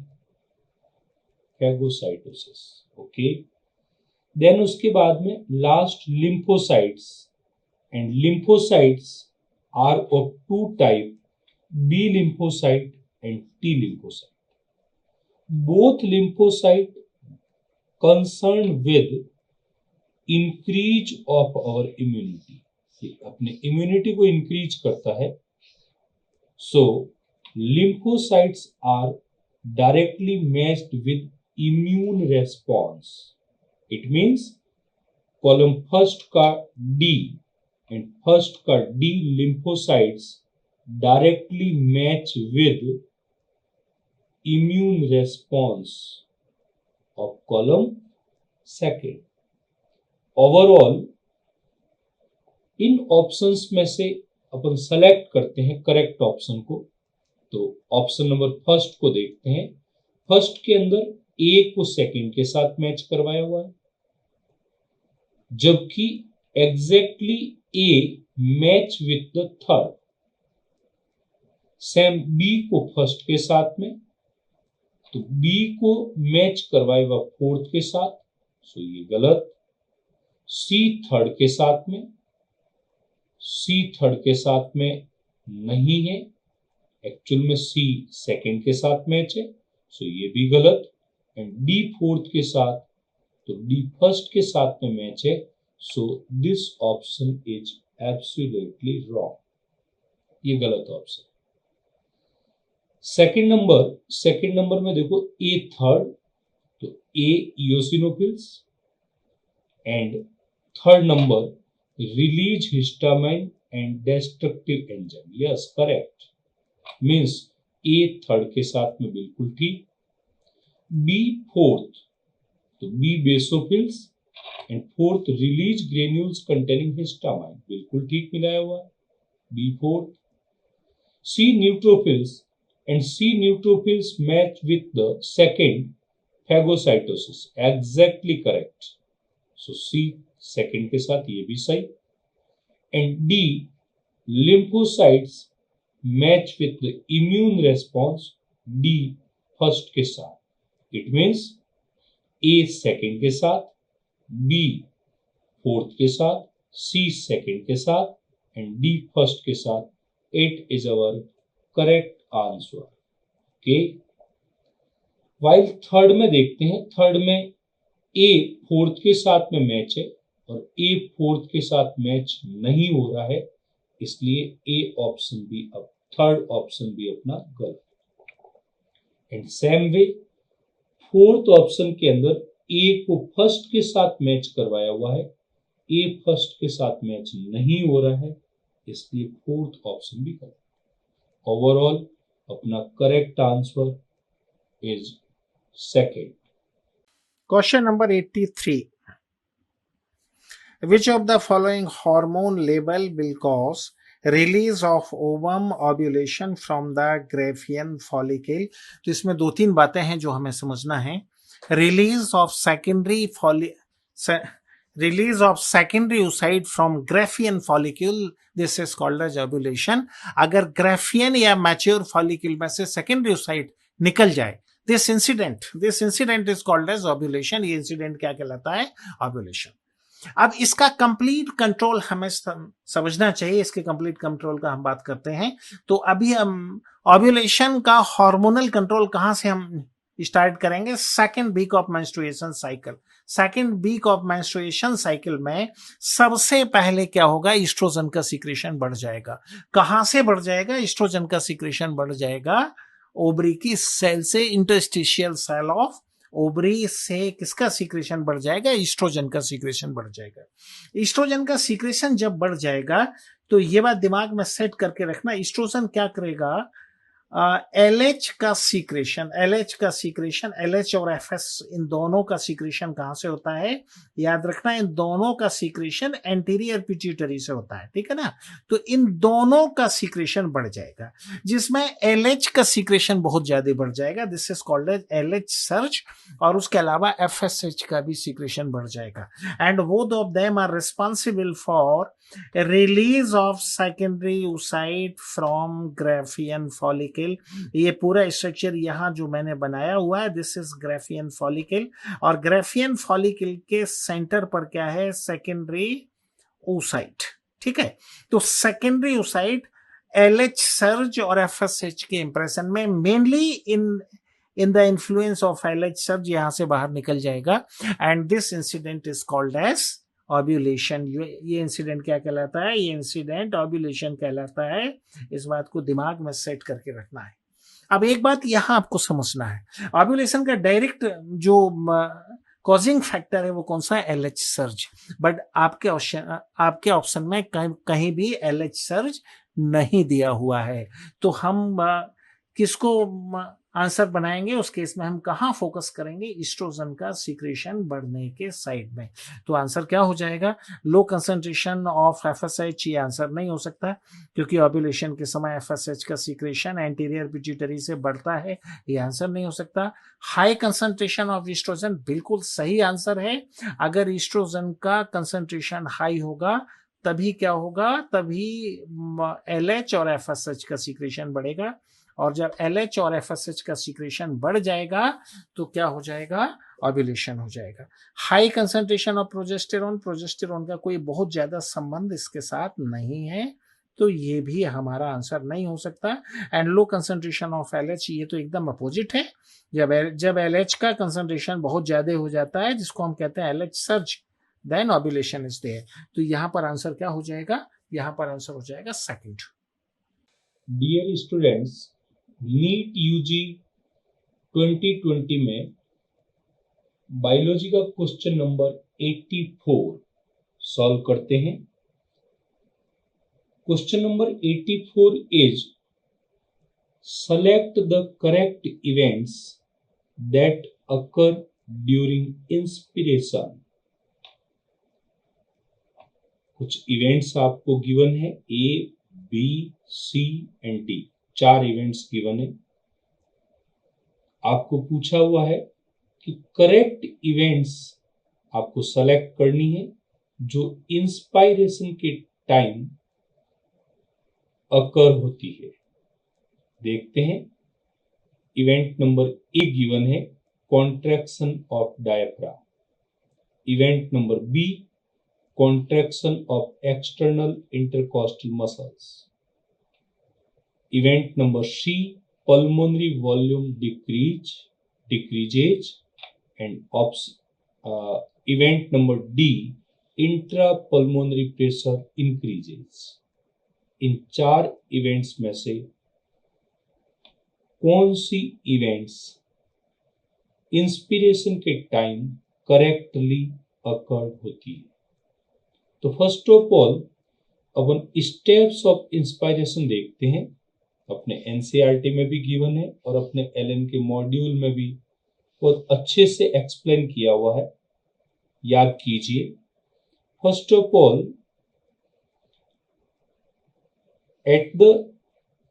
phagocytosis. Okay, then उसके बाद में last lymphocytes. And lymphocytes are of two type, B lymphocyte and T lymphocyte. Both lymphocyte concern with increase of our immunity. अपने immunity को increase करता है. So lymphocytes are directly matched with immune response. It means column first का D and first का D lymphocytes directly match with immune response of column second. Overall in options में से अपन select करते हैं correct option को. तो option number first को देखते हैं. फर्स्ट के अंदर ए को सेकंड के साथ मैच करवाया हुआ है, जबकि exactly A match with the third. Same B को फर्स्ट के साथ में, तो बी को मैच करवाया हुआ फोर्थ के साथ, सो ये गलत. सी थर्ड के साथ में, सी थर्ड के साथ में नहीं है. एक्चुअल में सी सेकंड के साथ मैच है, सो ये भी गलत. एंड डी फोर्थ के साथ, तो डी फर्स्ट के साथ में मैच है, so this option is absolutely wrong, ये गलत ऑप्शन। सेकंड नंबर में देखो ए थर्ड, तो A eosinophils and third number release histamine and destructive enzyme, yes correct, means A third के साथ में बिल्कुल ठीक। बी फोर्थ, तो B basophils and fourth release granules containing histamine, बिल्कुल ठीक मिलाया हुआ B fourth. C neutrophils and C neutrophils match with the second phagocytosis, exactly correct, so C second के साथ ये भी सही। and D lymphocytes match with the immune response, D first के साथ, it means A second के साथ, B fourth के साथ, C second के साथ and D first के साथ, it is our correct answer. Okay, while third में देखते हैं, थर्ड में ए फोर्थ के साथ में मैच है और ए फोर्थ के साथ मैच नहीं हो रहा है, इसलिए ए ऑप्शन भी, अब थर्ड ऑप्शन भी अपना गलत। And same way fourth option के अंदर ए को फर्स्ट के साथ मैच करवाया हुआ है, ए फर्स्ट के साथ मैच नहीं हो रहा है, इसलिए फोर्थ ऑप्शन भी गलत। ओवरऑल अपना correct answer is second. Question number 83. Which of the following hormone label will cause release of ovum ovulation from the Graafian follicle? तो इसमें दो तीन बातें हैं जो हमें समझना है। Release of secondary oocyte from Graafian follicle, this is called as ovulation. अगर Graafian या mature follicle में से secondary oocyte निकल जाए, this incident is called as ovulation. ये incident क्या कहलाता है? Ovulation. अब इसका कंप्लीट कंट्रोल हमें समझना चाहिए, इसके कंप्लीट कंट्रोल का हम बात करते हैं। तो अभी हम ओव्यूलेशन का हार्मोनल कंट्रोल कहां से हम स्टार्ट करेंगे? Second week of menstruation cycle. Second week of menstruation cycle में सबसे पहले क्या होगा? ईस्ट्रोजन का सीक्रेशन बढ़ जाएगा। कहां से बढ़ जाएगा? ईस्ट्रोजन का सीक्रेशन बढ़ जाएगा ओवरी की सेल से, इंटरस्टिशियल सेल ऑफ ओवरी से किसका सीक्रेशन बढ़ जाएगा? ईस्ट्रोजन का सीक्रेशन बढ़ जाएगा। ईस्ट्रोजन का सीक्रेशन जब बढ़ जाएगा तो ये बात दिमाग में सेट करके रखना, ईस्ट्रोजन क्या करेगा? LH का सीक्रेशन, LH और FS इन दोनों का सीक्रेशन कहां से होता है? याद रखना, इन दोनों का सीक्रेशन एंटीरियर पिट्यूटरी से होता है, ठीक है ना? तो इन दोनों का सीक्रेशन बढ़ जाएगा, जिसमें LH का सीक्रेशन बहुत ज्यादा बढ़ जाएगा, this is called as LH surge, और उसके अलावा FSH का भी सीक्रेशन बढ़ जाएगा। And both of them are responsible for release of secondary oocyte from Graafian follicle. ये पूरा स्ट्रक्चर यहां जो मैंने बनाया हुआ है, दिस इज ग्राफियन फॉलिकल, और ग्राफियन फॉलिकल के सेंटर पर क्या है? सेकेंडरी oocyte, ठीक है? तो सेकेंडरी oocyte LH सर्ज और FSH के इंप्रेशन में mainly in the influence of LH surge यहां से बाहर निकल जाएगा, and this incident is called as ovulation. ये इंसिडेंट क्या कहलाता है? ये इंसिडेंट ओव्यूलेशन कहलाता है। इस बात को दिमाग में सेट करके रखना है। अब एक बात यहां आपको समझना है, ओव्यूलेशन का डायरेक्ट जो कॉजिंग फैक्टर है वो कौन सा है? LH surge. बट आपके ऑप्शन में कहीं भी LH सर्ज नहीं दिया हुआ है, तो हम किसको आंसर बनाएंगे? उस केस में हम कहां फोकस करेंगे? ईस्ट्रोजन का सीक्रेशन बढ़ने के साइड में। तो आंसर क्या हो जाएगा? Low concentration of FSH। ये आंसर नहीं हो सकता, क्योंकि ओव्यूलेशन के समय FSH का सीक्रेशन एंटीरियर पिट्यूटरी से बढ़ता है, ये आंसर नहीं हो सकता। हाई कंसंट्रेशन ऑफ ईस्ट्रोजन बिल्कुल सही आंसर है। अगर ईस्ट्रोजन का कंसंट्रेशन हाई होगा तभी क्या होगा? तभी LH और FSH का सीक्रेशन बढ़ेगा, और जब LH और FSH का सीक्रेशन बढ़ जाएगा तो क्या हो जाएगा? ओव्यूलेशन हो जाएगा। हाई कंसंट्रेशन ऑफ प्रोजेस्टेरोन का कोई बहुत ज्यादा संबंध इसके साथ नहीं है, तो ये भी हमारा आंसर नहीं हो सकता। And low concentration of LH, ये तो एकदम अपोजिट है। जब LH का कंसंट्रेशन बहुत ज्यादा हो जाता है, जिसको हम कहते हैं LH surge, then ovulation is there. तो यहां पर आंसर क्या हो जाएगा? यहां पर आंसर हो जाएगा second. Dear students, NEET UG 2020 में बायोलॉजी का क्वेश्चन नंबर 84 सॉल्व करते हैं। Question number 84 is select the correct events that occur during inspiration. कुछ इवेंट्स आपको गिवन है, A, B, C and D, 4 events given है। आपको पूछा हुआ है कि करेक्ट इवेंट्स आपको सेलेक्ट करनी है जो इंस्पायरेशन के टाइम अकर होती है। देखते हैं। इवेंट नंबर ए गिवन है contraction of diaphragm. Event number B contraction of external intercostal muscles. Event number C pulmonary volume decreases and event number D intrapulmonary pressure increases। इन 4 इवेंट्स में से कौन सी इवेंट्स इंस्पिरेशन के time correctly occurred होती है? तो फर्स्ट ऑफ ऑल अपन स्टेप्स ऑफ इंस्पायरेशन देखते हैं। अपने एनसीईआरटी में भी गिवन है और अपने एलएन के मॉड्यूल में भी बहुत अच्छे से एक्सप्लेन किया हुआ है, याद कीजिए। First of all, at the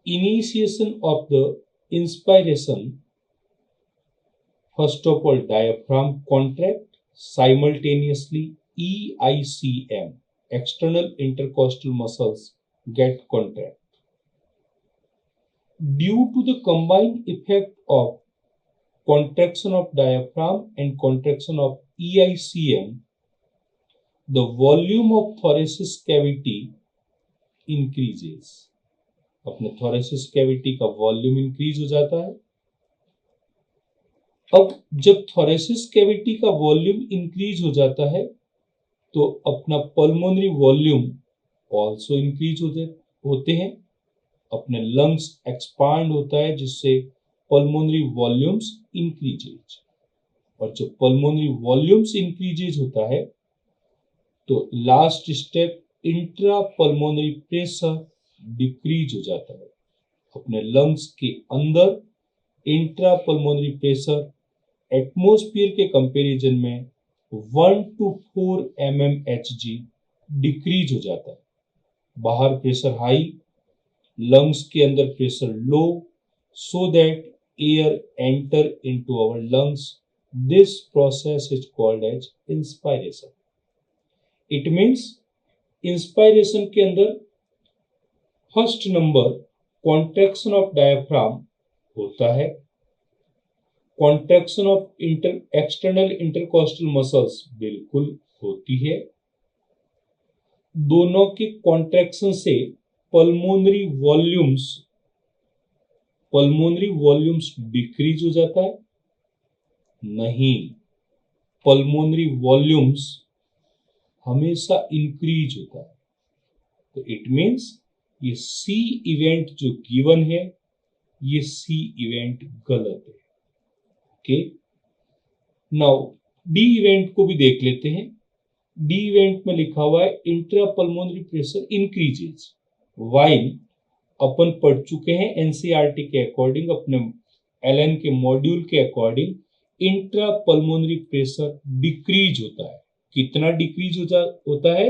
initiation of the inspiration, first of all diaphragm contract, simultaneously EICM, external intercostal muscles get contract. Due to the combined effect of contraction of diaphragm and contraction of EICM, the volume of thoracic cavity increases। अपने thoracic cavity का volume increase हो जाता है। अब जब thoracic cavity का volume increase हो जाता है तो अपना पल्मोनरी वॉल्यूम ऑल्सो इंक्रीज होते हैं। अपने लंग्स एक्सपांड होता है जिससे पल्मोनरी वॉल्यूम्स इंक्रीजेज। और जब पल्मोनरी वॉल्यूम्स इंक्रीजेज होता है तो last step intra pulmonary pressure decrease हो जाता है। अपने लंग्स के अंदर इंट्रा पल्मोनरी प्रेशर एटमॉस्फेयर के कंपैरिजन में 1 to 4 mmHg डिक्रीज हो जाता है। बाहर प्रेशर हाई, लंग्स के अंदर pressure low, so that air enter into our lungs. This process is called as inspiration. It means inspiration के अंदर first number contraction of diaphragm होता है, contraction of external intercostal muscles बिल्कुल होती है। दोनों के कॉन्ट्रैक्शन से पल्मोनरी वॉल्यूम्स डिक्रीज हो जाता है? नहीं, पल्मोनरी वॉल्यूम्स हमेशा इंक्रीज होता है। तो इट मीन्स ये सी इवेंट जो गिवन है, ये सी इवेंट गलत है। ओके, नाउ डी इवेंट को भी देख लेते हैं। डी इवेंट में लिखा हुआ है intra pulmonary pressure increases, while अपन पढ़ चुके हैं एनसीईआरटी के अकॉर्डिंग, अपने एलएन के मॉड्यूल के according intra pulmonary pressure decrease होता है। कितना डिक्रीज होता है?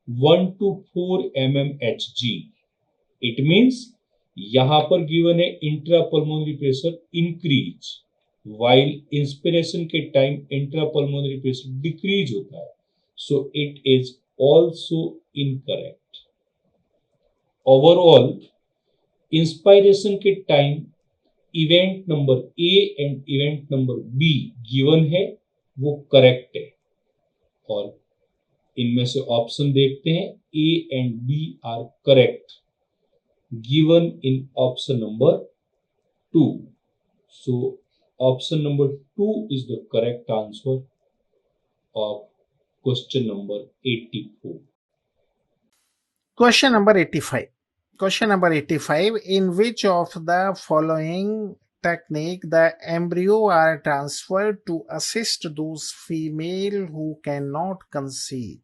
1 to 4 mmHg। इट मीन्स यहां पर गिवन है intra pulmonary pressure increase, while inspiration के time intra pulmonary pressure decrease होता है। So it is also incorrect. Overall inspiration के time event number A and event number B given है, वो correct है। और इनमें से ऑप्शन देखते हैं, A and B are correct. given in option number 2. So option number 2 is the correct answer of question number 84. Question number 85. Question number 85. In which of the following technique the embryo are transferred to assist those female who cannot conceive?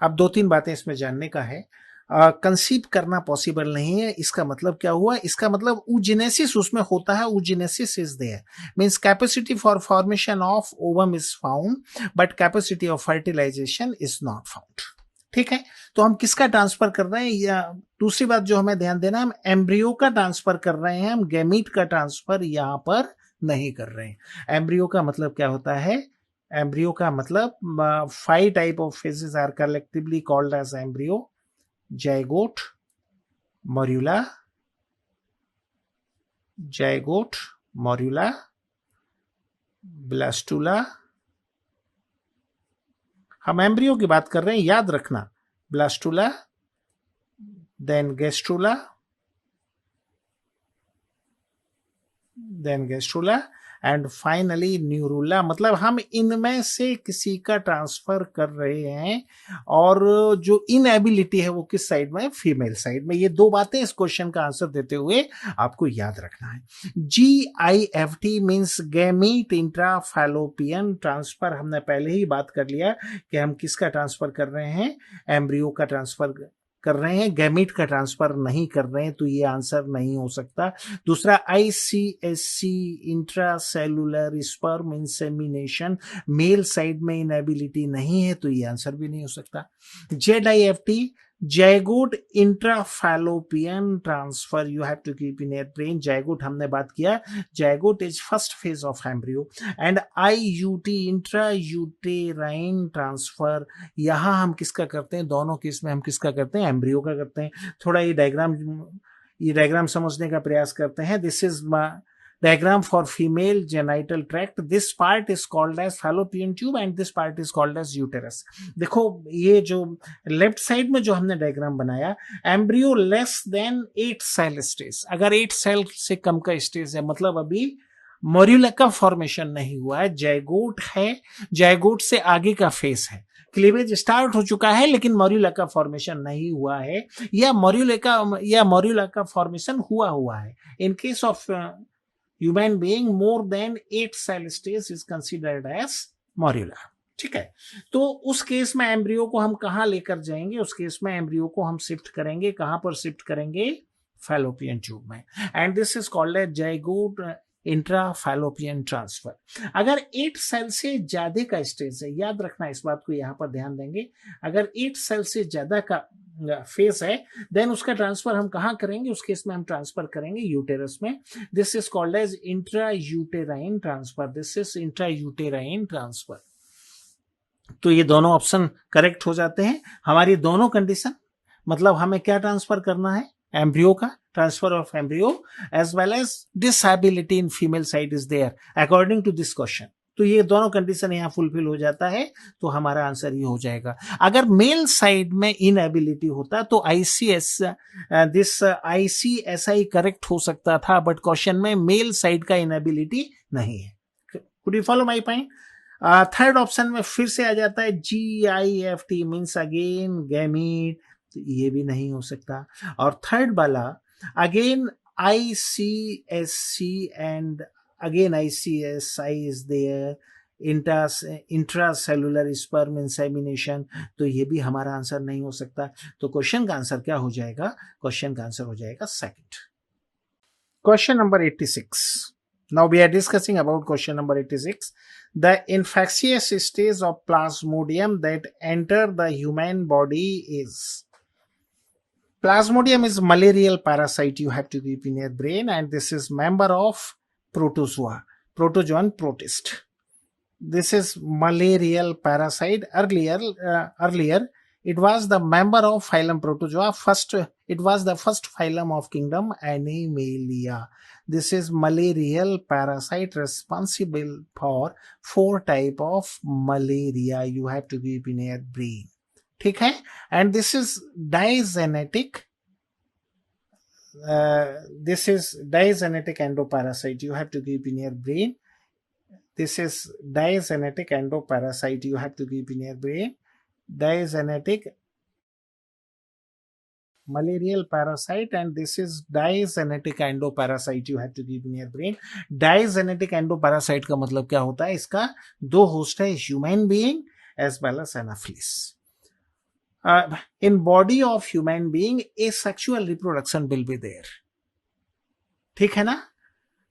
अब 2-3 बातें इसमें जानने का है. Conceive करना possible नहीं है. इसका मतलब क्या हुआ? इसका मतलब oogenesis उसमें होता है. oogenesis is there, means capacity for formation of ovum is found but capacity of fertilization is not found. ठीक है, तो हम किसका ट्रांसफर कर रहे हैं? या दूसरी बात जो हमें ध्यान देना, हम एम्ब्रियो का ट्रांसफर कर रहे हैं, हम गैमीट का ट्रांसफर यहां पर नहीं कर रहे हैं. एम्ब्रियो का मतलब क्या होता है? एम्ब्रियो का मतलब 5 type of phases are collectively called as embryo: zygote, morula, blastula. हम एम्ब्रियो की बात कर रहे हैं, याद रखना. Blastula, then gastrula, and finally neurula. मतलब हम इनमें से किसी का ट्रांसफर कर रहे हैं, और जो इनएबिलिटी है वो किस साइड में है? फीमेल साइड में. ये 2 बातें इस क्वेश्चन का आंसर देते हुए आपको याद रखना है. GIFT मींस गैमीट इंट्राफैलोपियन ट्रांसफर. हमने पहले ही बात कर लिया कि हम किसका ट्रांसफर कर रहे हैं? एम्ब्रियो का ट्रांसफर कर रहे हैं, गैमीट का ट्रांसफर नहीं कर रहे हैं, तो ये आंसर नहीं हो सकता. दूसरा, ICSC intracellular sperm insemination, male side में इनएबिलिटी नहीं है, तो ये आंसर भी नहीं हो सकता. ZIFT zygote intrafallopian transfer, you have to keep in your brain. Zygote हमने बात किया, zygote is first phase of embryo. And IUT intrauterine transfer, यहां हम किसका करते हैं? दोनों केस में हम किसका करते हैं? एम्ब्रियो का करते हैं. थोड़ा ये डायग्राम समझने का प्रयास करते हैं. This is diagram for female genital tract. This part is called as fallopian tube and this part is called as uterus. देखो, ये जो लेफ्ट साइड में जो हमने डायग्राम बनाया, embryo less than 8 cell stage. अगर 8 सेल से कम का स्टेज है, मतलब अभी मॉर्यूला का फॉर्मेशन नहीं हुआ है, जाइगोट है, जाइगोट से आगे का फेस है, क्लीवेज स्टार्ट हो चुका है लेकिन मॉर्यूला का फॉर्मेशन नहीं हुआ है, या मॉर्यूला का फॉर्मेशन हुआ है. In case of human being, more than 8 cell stage is considered as morula. ठीक है, तो उस केस में एम्ब्रियो को हम कहां लेकर जाएंगे? उस केस में एम्ब्रियो को हम शिफ्ट करेंगे. कहां पर शिफ्ट करेंगे? फैलोपियन ट्यूब में. And this is called as zygote intrafallopian transfer. अगर 8 सेल से ज्यादा का स्टेज है, याद रखना, इस बात को यहां पर ध्यान देंगे, अगर 8 सेल से ज्यादा का फेस है, देन उसका ट्रांसफर हम कहां करेंगे? उस केस में हम ट्रांसफर करेंगे यूटेरस में. This is called as intrauterine transfer. तो ये दोनों ऑप्शन करेक्ट हो जाते हैं. हमारी दोनों कंडीशन, मतलब हमें क्या ट्रांसफर करना है? एम्ब्रियो का transfer of embryo as well as disability in female side is there according to this question. तो ये दोनों कंडीशन यहां फुलफिल हो जाता है, तो हमारा आंसर ये हो जाएगा. अगर मेल साइड में इनएबिलिटी होता तो ICSI करेक्ट हो सकता था, बट क्वेश्चन में मेल साइड का इनएबिलिटी नहीं है. Could you follow my point? Third option में फिर से आ जाता है GIFT मींस अगेन गैमीट, तो ये भी नहीं हो सकता. और थर्ड वाला again ICSC and again ICSI is there, intracellular sperm insemination, तो ये भी हमारा आंसर नहीं हो सकता. तो क्वेश्चन का आंसर क्या हो जाएगा? क्वेश्चन का आंसर हो जाएगा second. Question number 86. Now we are discussing about question number 86. The infectious stage of Plasmodium that enter the human body is. Plasmodium is malarial parasite, you have to keep in your brain, and this is member of protozoan protist. This is malarial parasite. Earlier it was the member of phylum Protozoa. It was the first phylum of kingdom Animalia. This is malarial parasite responsible for 4 type of malaria. You have to keep in your brain. ठीक है, and this is digenetic this is diagenetic endoparasite you have to keep in your brain. This is diagenetic endoparasite you have to keep in your brain. Diagenetic malarial parasite, and this is diagenetic endoparasite you have to keep in your brain. Diagenetic endoparasite का मतलब क्या होता है? इसका दो host है, human being as well as anopheles. In body of human being asexual reproduction will be there. ठीक है ना?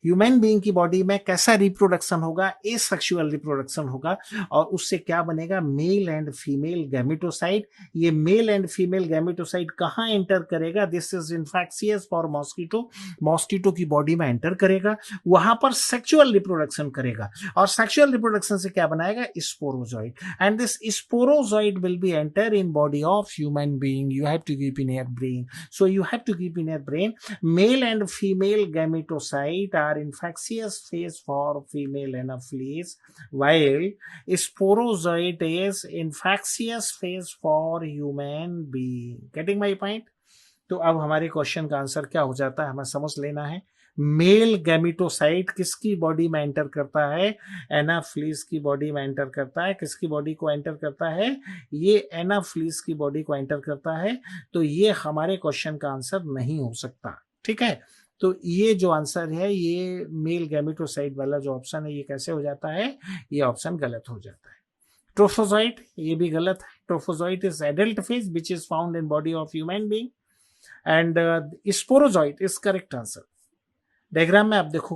ह्यूमन बीइंग की बॉडी में कैसा रिप्रोडक्शन होगा? एसेक्सुअल रिप्रोडक्शन होगा, और उससे क्या बनेगा? Mail and female gametocyte. ये मेल एंड फीमेल गैमेटोसाइट कहां एंटर करेगा? This is infectious for mosquito. Mosquito की बॉडी में एंटर करेगा, वहां पर सेक्सुअल रिप्रोडक्शन करेगा, और सेक्सुअल रिप्रोडक्शन से क्या बनाएगा? Sporozoite. And this sporozoite will be enter in body of human being. You have to keep in your brain. So you have to keep in your brain, male and female gametocyte are infectious phase for female anopheles, while sporozoite is infectious phase for human being. Getting my point? तो अब हमारे question का answer क्या हो जाता है, हमें समझ लेना है. मेल गैमेटोसाइट किसकी बॉडी में एंटर करता है? एनाफ्लीस की बॉडी में एंटर करता है. किसकी बॉडी को एंटर करता है? ये एनाफ्लीस की बॉडी को एंटर करता है. तो ये हमारे क्वेश्चन का आंसर नहीं हो सकता. ठीक है, तो ये जो आंसर है, ये मेल गैमेटोसाइट वाला जो ऑप्शन है, ये कैसे हो जाता है? ये ऑप्शन गलत हो जाता है. ट्रोफोजॉइट, ये भी गलत है. Trophozoite is adult phase which is found in body of human being, and sporozoite is correct answer. Diagram में आप देखो,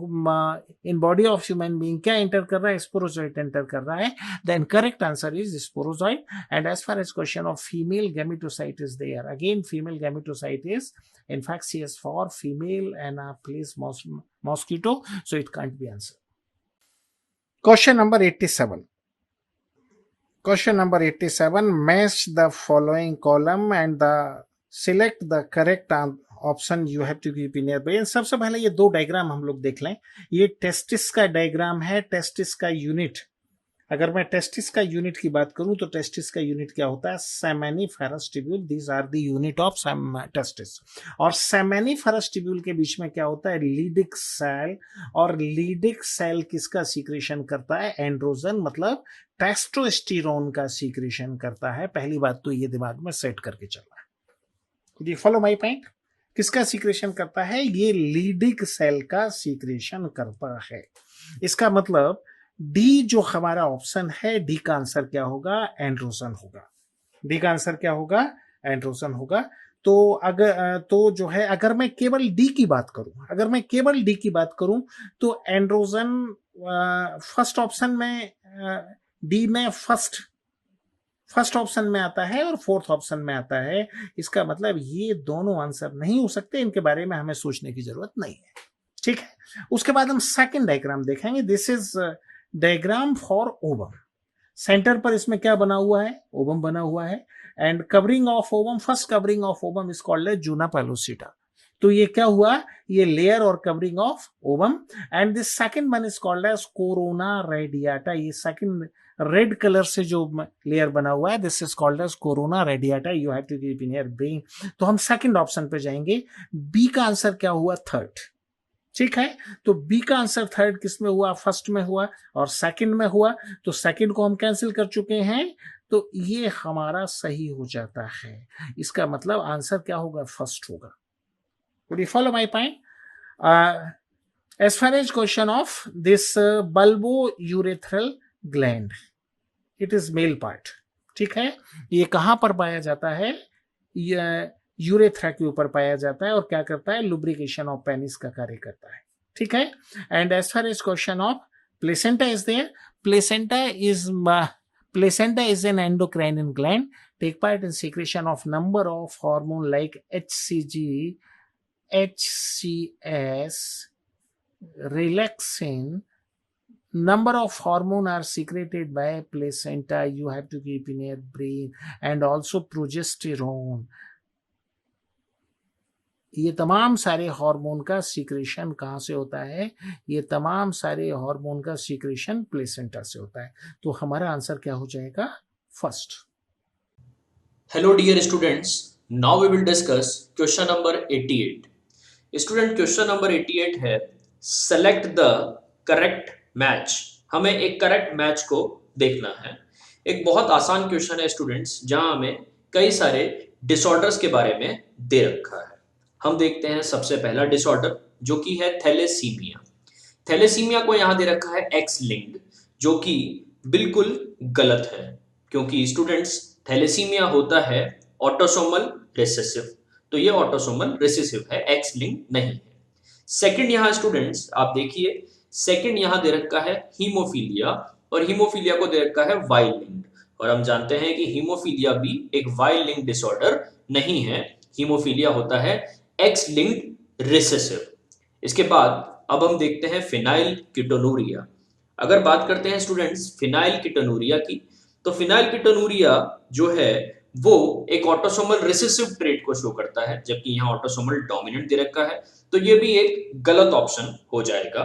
in body of human being क्या एंटर कर रहा है? स्पोरोजॉइट एंटर कर रहा है. Then correct answer is sporozoite. And as far as question of female gametocyte is there, again female gametocyte is infectious for female Anopheles mosquito, so it can't be answered. Question number 87. Question number 87. Match the following column and select the correct option you have to keep in your brain. सबसे पहले ये दो diagram हम लोग देख लें. ये testis का डायग्राम है, टेस्टिस का यूनिट. अगर मैं टेस्टिस का यूनिट की बात करूं तो टेस्टिस का यूनिट क्या होता है? Seminiferous tubule. These are the unit of testis. और सेमेनिफेरस ट्यूब्यूल के बीच में क्या होता है? Leydig cell. और लीडिक सेल किसका सीक्रेशन करता है? एंड्रोजन, मतलब टेस्टोस्टेरोन का सीक्रेशन करता है. पहली बात तो ये दिमाग में सेट करके चलना है. Do you follow my point? किसका सीक्रेशन करता है? ये लीडिक सेल का सीक्रेशन करता है. इसका मतलब डी जो हमारा ऑप्शन है, डी का आंसर क्या होगा? एंड्रोजन होगा. डी का आंसर क्या होगा? एंड्रोजन होगा. तो अगर तो जो है, अगर मैं केवल डी की बात करूं, तो एंड्रोजन फर्स्ट ऑप्शन में, डी में फर्स्ट ऑप्शन में आता है और फोर्थ ऑप्शन में आता है. इसका मतलब ये दोनों आंसर नहीं हो सकते. इनके बारे में हमें सोचने की जरूरत नहीं है. ठीक है, उसके बाद हम सेकंड डायग्राम देखेंगे. This is diagram for ovum. Centre पर इसमें क्या बना हुआ है? ओवम बना हुआ है. And covering of ovum, first covering of ovum is called as zona pellucida. तो ये क्या हुआ? ये लेयर और covering of ovum. And this second one is called as corona radiata. ये सेकंड रेड कलर से जो लेयर बना हुआ है, this is called as corona radiata. You have to keep in your brain. तो हम सेकंड ऑप्शन पे जाएंगे. बी का आंसर क्या हुआ? थर्ड. ठीक है, तो बी का आंसर थर्ड किस में हुआ? फर्स्ट में हुआ और सेकंड में हुआ. तो सेकंड को हम कैंसिल कर चुके हैं, तो ये हमारा सही हो जाता है. इसका मतलब आंसर क्या होगा? फर्स्ट होगा. Would you follow my point? As far as question of this bulbourethral gland, it is male part. ठीक है, ये कहां पर पाया जाता है? यूरेथ्रा के ऊपर पाया जाता है और क्या करता है? लुब्रिकेशन ऑफ पेनिस का कार्य करता है. ठीक है, and as far as question of placenta is there. Placenta is an endocrine gland, take part in secretion of number of hormone like HCG, HCS, relaxin. Number of hormone are secreted by placenta. You have to keep in your brain. And also progesterone. ये तमाम सारे hormone का secretion कहाँ से होता है? ये तमाम सारे हार्मोन का सीक्रेशन प्लेसेंटा से होता है. तो हमारा आंसर क्या हो जाएगा? First. Hello dear students, now we will discuss question number 88. Student question number 88 है सेलेक्ट द करेक्ट मैच। हमें एक करेक्ट मैच को देखना है। एक बहुत आसान क्वेश्चन है स्टूडेंट्स, जहां हमें कई सारे डिसऑर्डर्स के बारे में दे रखा है। हम देखते हैं सबसे पहला डिसऑर्डर जो कि है थैलेसीमिया। थैलेसीमिया को यहां दे रखा है एक्स लिंक्ड, जो कि बिल्कुल गलत है, क्योंकि स्टूडेंट्स थैलेसीमिया होता है ऑटोसोमल रिसेसिव, तो ये ऑटोसोमल रिसेसिव है, एक्स लिंक नहीं है। सेकंड यहां स्टूडेंट्स आप देखिए, सेकंड यहां दे रखा है हीमोफीलिया, और हीमोफीलिया को दे रखा है वाई लिंक्ड, और हम जानते हैं कि हीमोफीलिया भी एक वाई लिंक डिसऑर्डर नहीं है, हीमोफीलिया होता है एक्स लिंक्ड रिसेसिव। इसके बाद अब हम देखते हैं फिनाइल कीटोनूरिया। अगर बात करते हैं स्टूडेंट्स फिनाइल कीटोनूरिया की, तो फिनाइल कीटोनूरिया जो है वो एक ऑटोसोमल रिसेसिव ट्रेट को शो करता है, जबकि यहाँ ऑटोसोमल डोमिनेंट दे रखा है, तो ये भी एक गलत ऑप्शन हो जाएगा।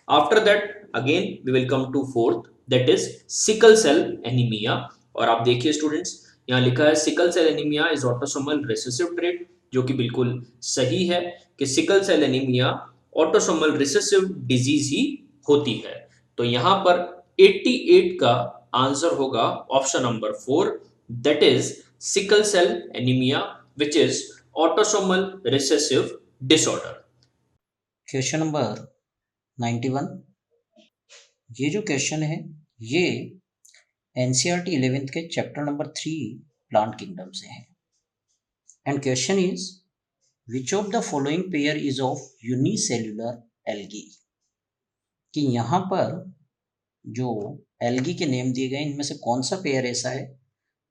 After that again we will come to fourth, that is sickle cell anaemia. और आप देखिए स्टूडेंट्स, यहाँ लिखा है sickle cell anaemia is autosomal recessive trait, जो कि बिल्कुल सही है कि sickle cell anaemia autosomal recessive disease ही होती है। तो यहां पर 88 का आंसर होगा option number 4, that is sickle cell anaemia which is autosomal recessive disorder. Question number 91। ये जो क्वेश्चन है ये एनसीईआरटी 11th के चैप्टर नंबर 3 प्लांट किंगडम से है। And question is which of the following pair is of unicellular algae. कि यहाँ पर जो एल्गी के नेम दिए गए इनमें से कौन सा पेयर ऐसा है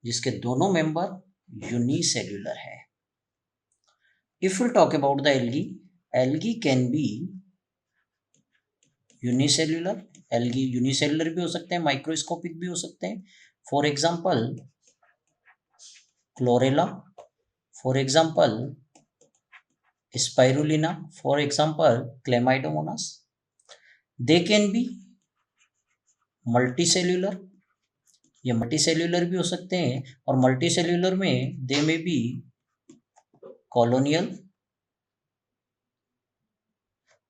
जिसके दोनों मेंबर यूनिसेल्युलर है। If we talk about the algae, algae can be unicellular, algae unicellular भी हो सकते हैं, माइक्रोस्कोपिक भी हो सकते हैं। For example chlorella, for example spirulina, for example chlamydomonas. They can be multicellular, ये मल्टीसेल्युलर भी हो सकते हैं, और मल्टीसेल्युलर में दे में बी कॉलोनियल,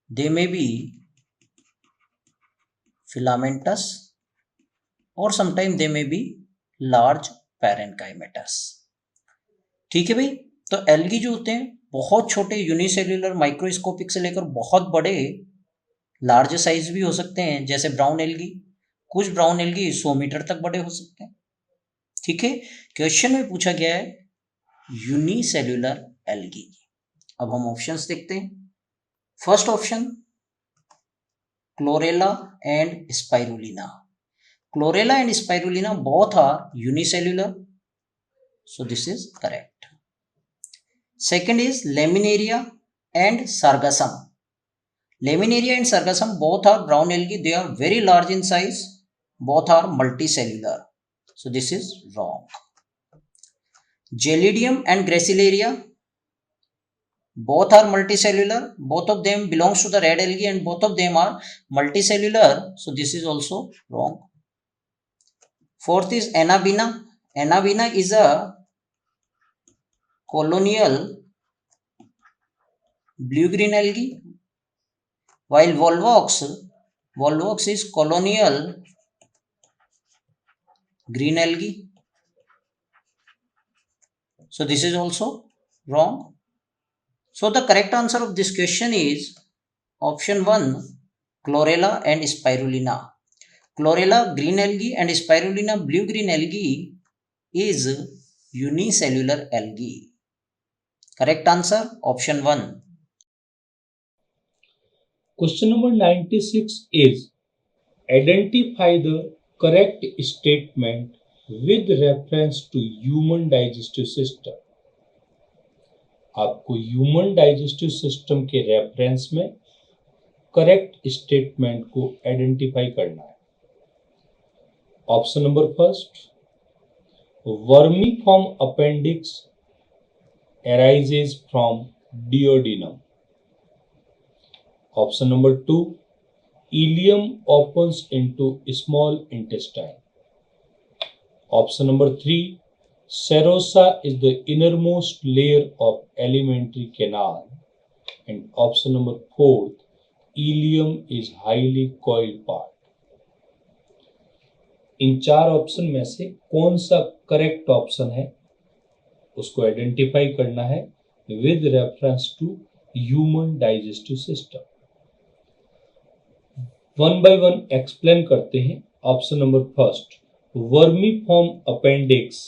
दे में बी फिलामेंटस, और समटाइम दे में बी लार्ज पैरेनकाइमेटस। ठीक है भाई। तो एल्गी जो होते हैं बहुत छोटे यूनिसेल्युलर माइक्रोस्कोपिक से लेकर बहुत बड़े लार्ज साइज भी हो सकते हैं, जैसे ब्राउन एल्गी। कुछ ब्राउन एल्गी 100 मीटर तक बड़े हो सकते हैं। ठीक है। क्वेश्चन में पूछा गया है यूनिसेल्युलर एल्गी। अब हम ऑप्शंस देखते हैं। First option chlorella and spirulina. Chlorella and spirulina both are unicellular, so this is correct. Second is laminaria and sargassum. Laminaria and sargassum both are brown algae, they are very large in size, both are multicellular, so this is wrong. Gelidium and gracilaria both are multicellular, both of them belongs to the red algae and both of them are multicellular, so this is also wrong. Fourth is Anabina. Anabina is a colonial blue-green algae, while Volvox is colonial green algae. So this is also wrong. So the correct answer of this question is option 1, Chlorella and Spirulina. Chlorella green algae and Spirulina blue-green algae is unicellular algae. Correct answer option 1. Question number 96 is identify the correct statement with reference to human digestive system. आपको human digestive system के reference में correct statement को identify करना है। Option number first, vermiform appendix arises from duodenum. Option number 2, ileum opens into small intestine. Option number 3, serosa is the innermost layer of alimentary canal. and option number 4, ileum is highly coiled part. In 4 option में से कौन सा correct option है उसको identify करना है with reference to human digestive system. One by one explain करते हैं। Option number first, vermiform appendix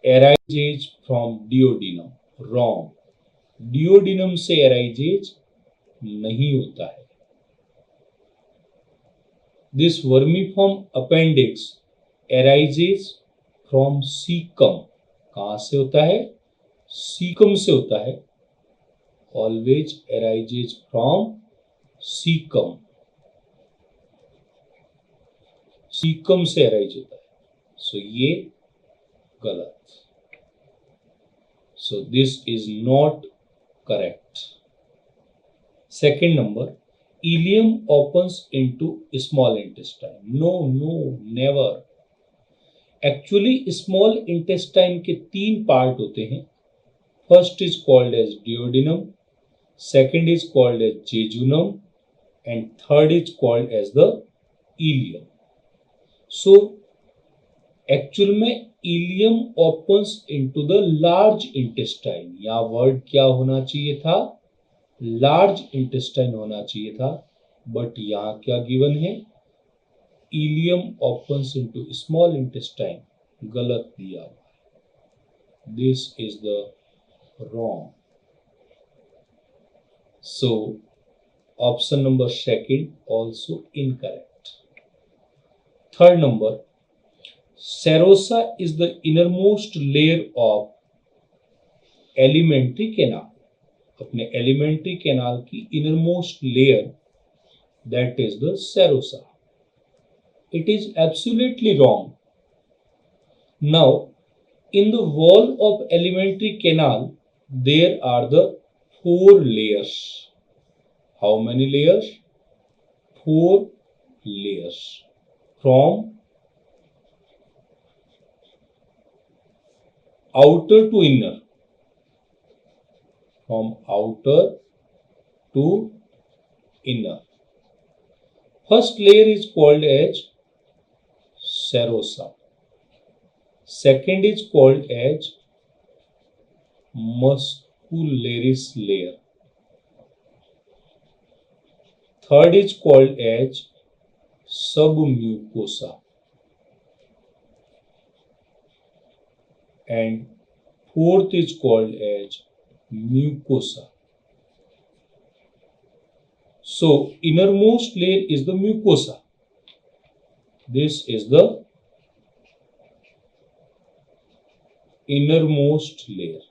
arises from duodenum. Wrong, duodenum से एराइजेज नहीं होता है। This vermiform appendix arises from cecum। कहाँ से होता है? सीकम से होता है। Always arises from cecum। Caecum से arise होता है। So ये गलत। So this is not correct। Second number, ileum opens into small intestine। No, never। Actually small intestine के 3 पार्ट होते हैं। First is called as duodenum, second is called as jejunum, and third is called as the ileum। So actual में ileum opens into the large intestine। या word क्या होना चाहिए था? Large intestine होना चाहिए था, बट यहां क्या गिवन है? Ileum opens into small intestine. गलत दिया हुआ है। This is the wrong. So option number second also incorrect. Third number, serosa is the innermost layer of alimentary canal. अपने एलिमेंट्री कैनाल की innermost layer, that is the serosa. It is absolutely wrong. Now in the wall of alimentary canal there are the 4 layers। How many layers? 4 layers from outer to inner। From outer to inner। First layer is called as serosa, second is called as muscularis layer, third is called as submucosa, and fourth is called as mucosa। So innermost layer is the mucosa। This is the innermost layer।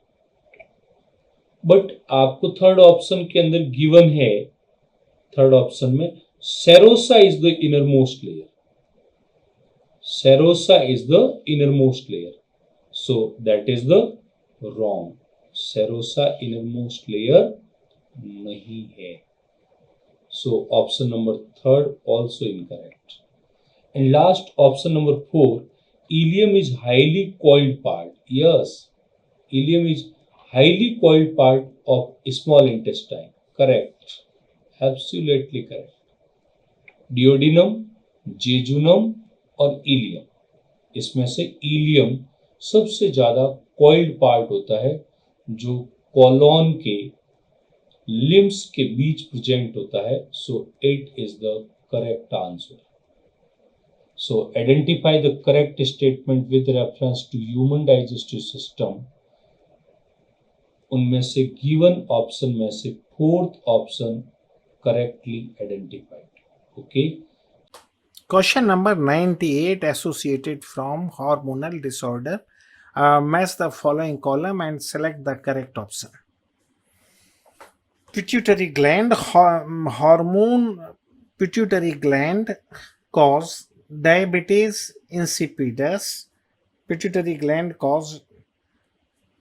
But आपको third option के अंदर given है, third option में serosa is the innermost layer. Serosa is the innermost layer. So that is the wrong. Serosa innermost layer नहीं है। So option number third also incorrect. And last option number 4, ilium is highly coiled part. Yes, ilium is highly coiled part of small intestine. Correct, absolutely correct. Duodenum, jejunum और ilium, इसमें से ilium सबसे ज्यादा coiled part होता है जो colon के limbs के बीच प्रेजेंट होता है। So it is the correct answer. So identify the correct statement with reference to human digestive system. उनमें से गिवन ऑप्शन में से fourth option correctly identified. Okay. Question number 98, associated from hormonal disorder. Match the following column and select the correct option. Pituitary gland hormone. Pituitary gland cause diabetes insipidus. Pituitary gland cause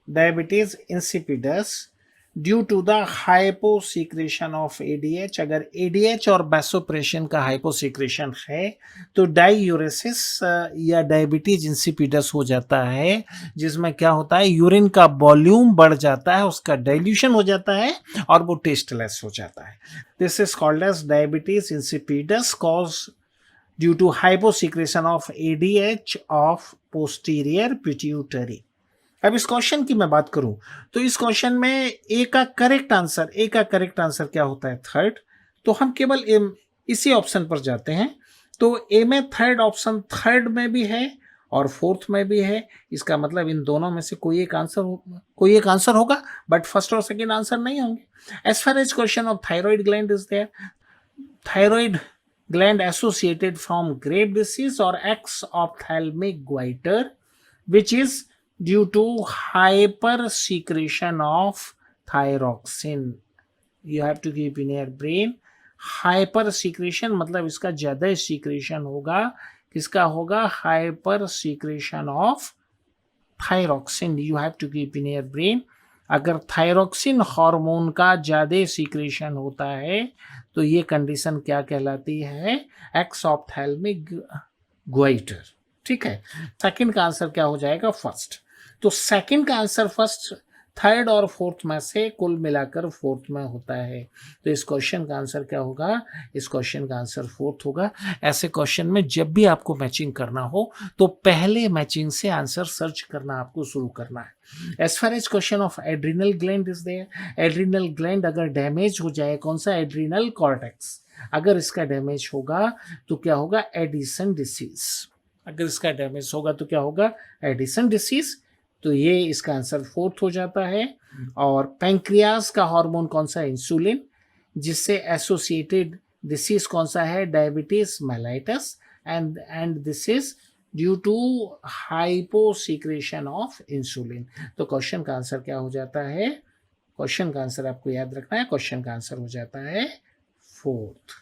diabetes insipidus. Due to the hyposecretion of ADH. अगर ADH और vasopressin का hyposecretion है तो diuresis या diabetes insipidus हो जाता है, जिसमें क्या होता है, यूरिन का वॉल्यूम बढ़ जाता है, उसका डाइल्यूशन हो जाता है और वो टेस्टलेस हो जाता है। This is called as diabetes insipidus cause due to hyposecretion of ADH of posterior pituitary. अब इस क्वेश्चन की मैं बात करूं तो इस क्वेश्चन में ए का करेक्ट आंसर क्या होता है, थर्ड। तो हम केवल इसी ऑप्शन पर जाते हैं। तो ए में थर्ड ऑप्शन थर्ड में भी है और फोर्थ में भी है। इसका मतलब इन दोनों में से कोई एक आंसर होगा, बट फर्स्ट और सेकंड आंसर नहीं होंगे। As far as question of thyroid gland is there, thyroid gland associated from Graves' disease or exophthalmic goiter, which is due to hypersecretion of thyroxine. You have to keep in your brain, hypersecretion मतलब इसका ज्यादा secretion होगा, किसका होगा, hypersecretion of thyroxine. You have to keep in your brain. अगर thyroxine hormone का ज्यादा secretion होता है तो ये कंडीशन क्या कहलाती है, एक्सॉप्थैल्मिक गोइटर। ठीक है, सेकंड का आंसर क्या हो जाएगा, फर्स्ट। तो सेकंड का आंसर फर्स्ट, थर्ड और फोर्थ में से कुल मिलाकर फोर्थ में होता है। तो इस क्वेश्चन का आंसर क्या होगा, इस क्वेश्चन का आंसर फोर्थ होगा। ऐसे क्वेश्चन में जब भी आपको मैचिंग करना हो तो पहले मैचिंग से आंसर सर्च करना आपको शुरू करना है। As far as question of adrenal gland is there, adrenal gland अगर डैमेज हो जाए, कौन सा, एड्रिनल कॉर्टेक्स, अगर इसका डैमेज होगा तो क्या होगा, एडिसन डिसीज। अगर इसका डैमेज होगा तो क्या होगा, एडिसन डिसीज। तो ये इसका आंसर फोर्थ हो जाता है। और पैंक्रियास का हार्मोन कौन सा है, इंसुलिन, जिससे एसोसिएटेड डिसीज कौन सा है, diabetes mellitus, and this is due to hyposecretion of insulin. तो क्वेश्चन का आंसर क्या हो जाता है, क्वेश्चन का आंसर आपको याद रखना है, क्वेश्चन का आंसर हो जाता है फोर्थ।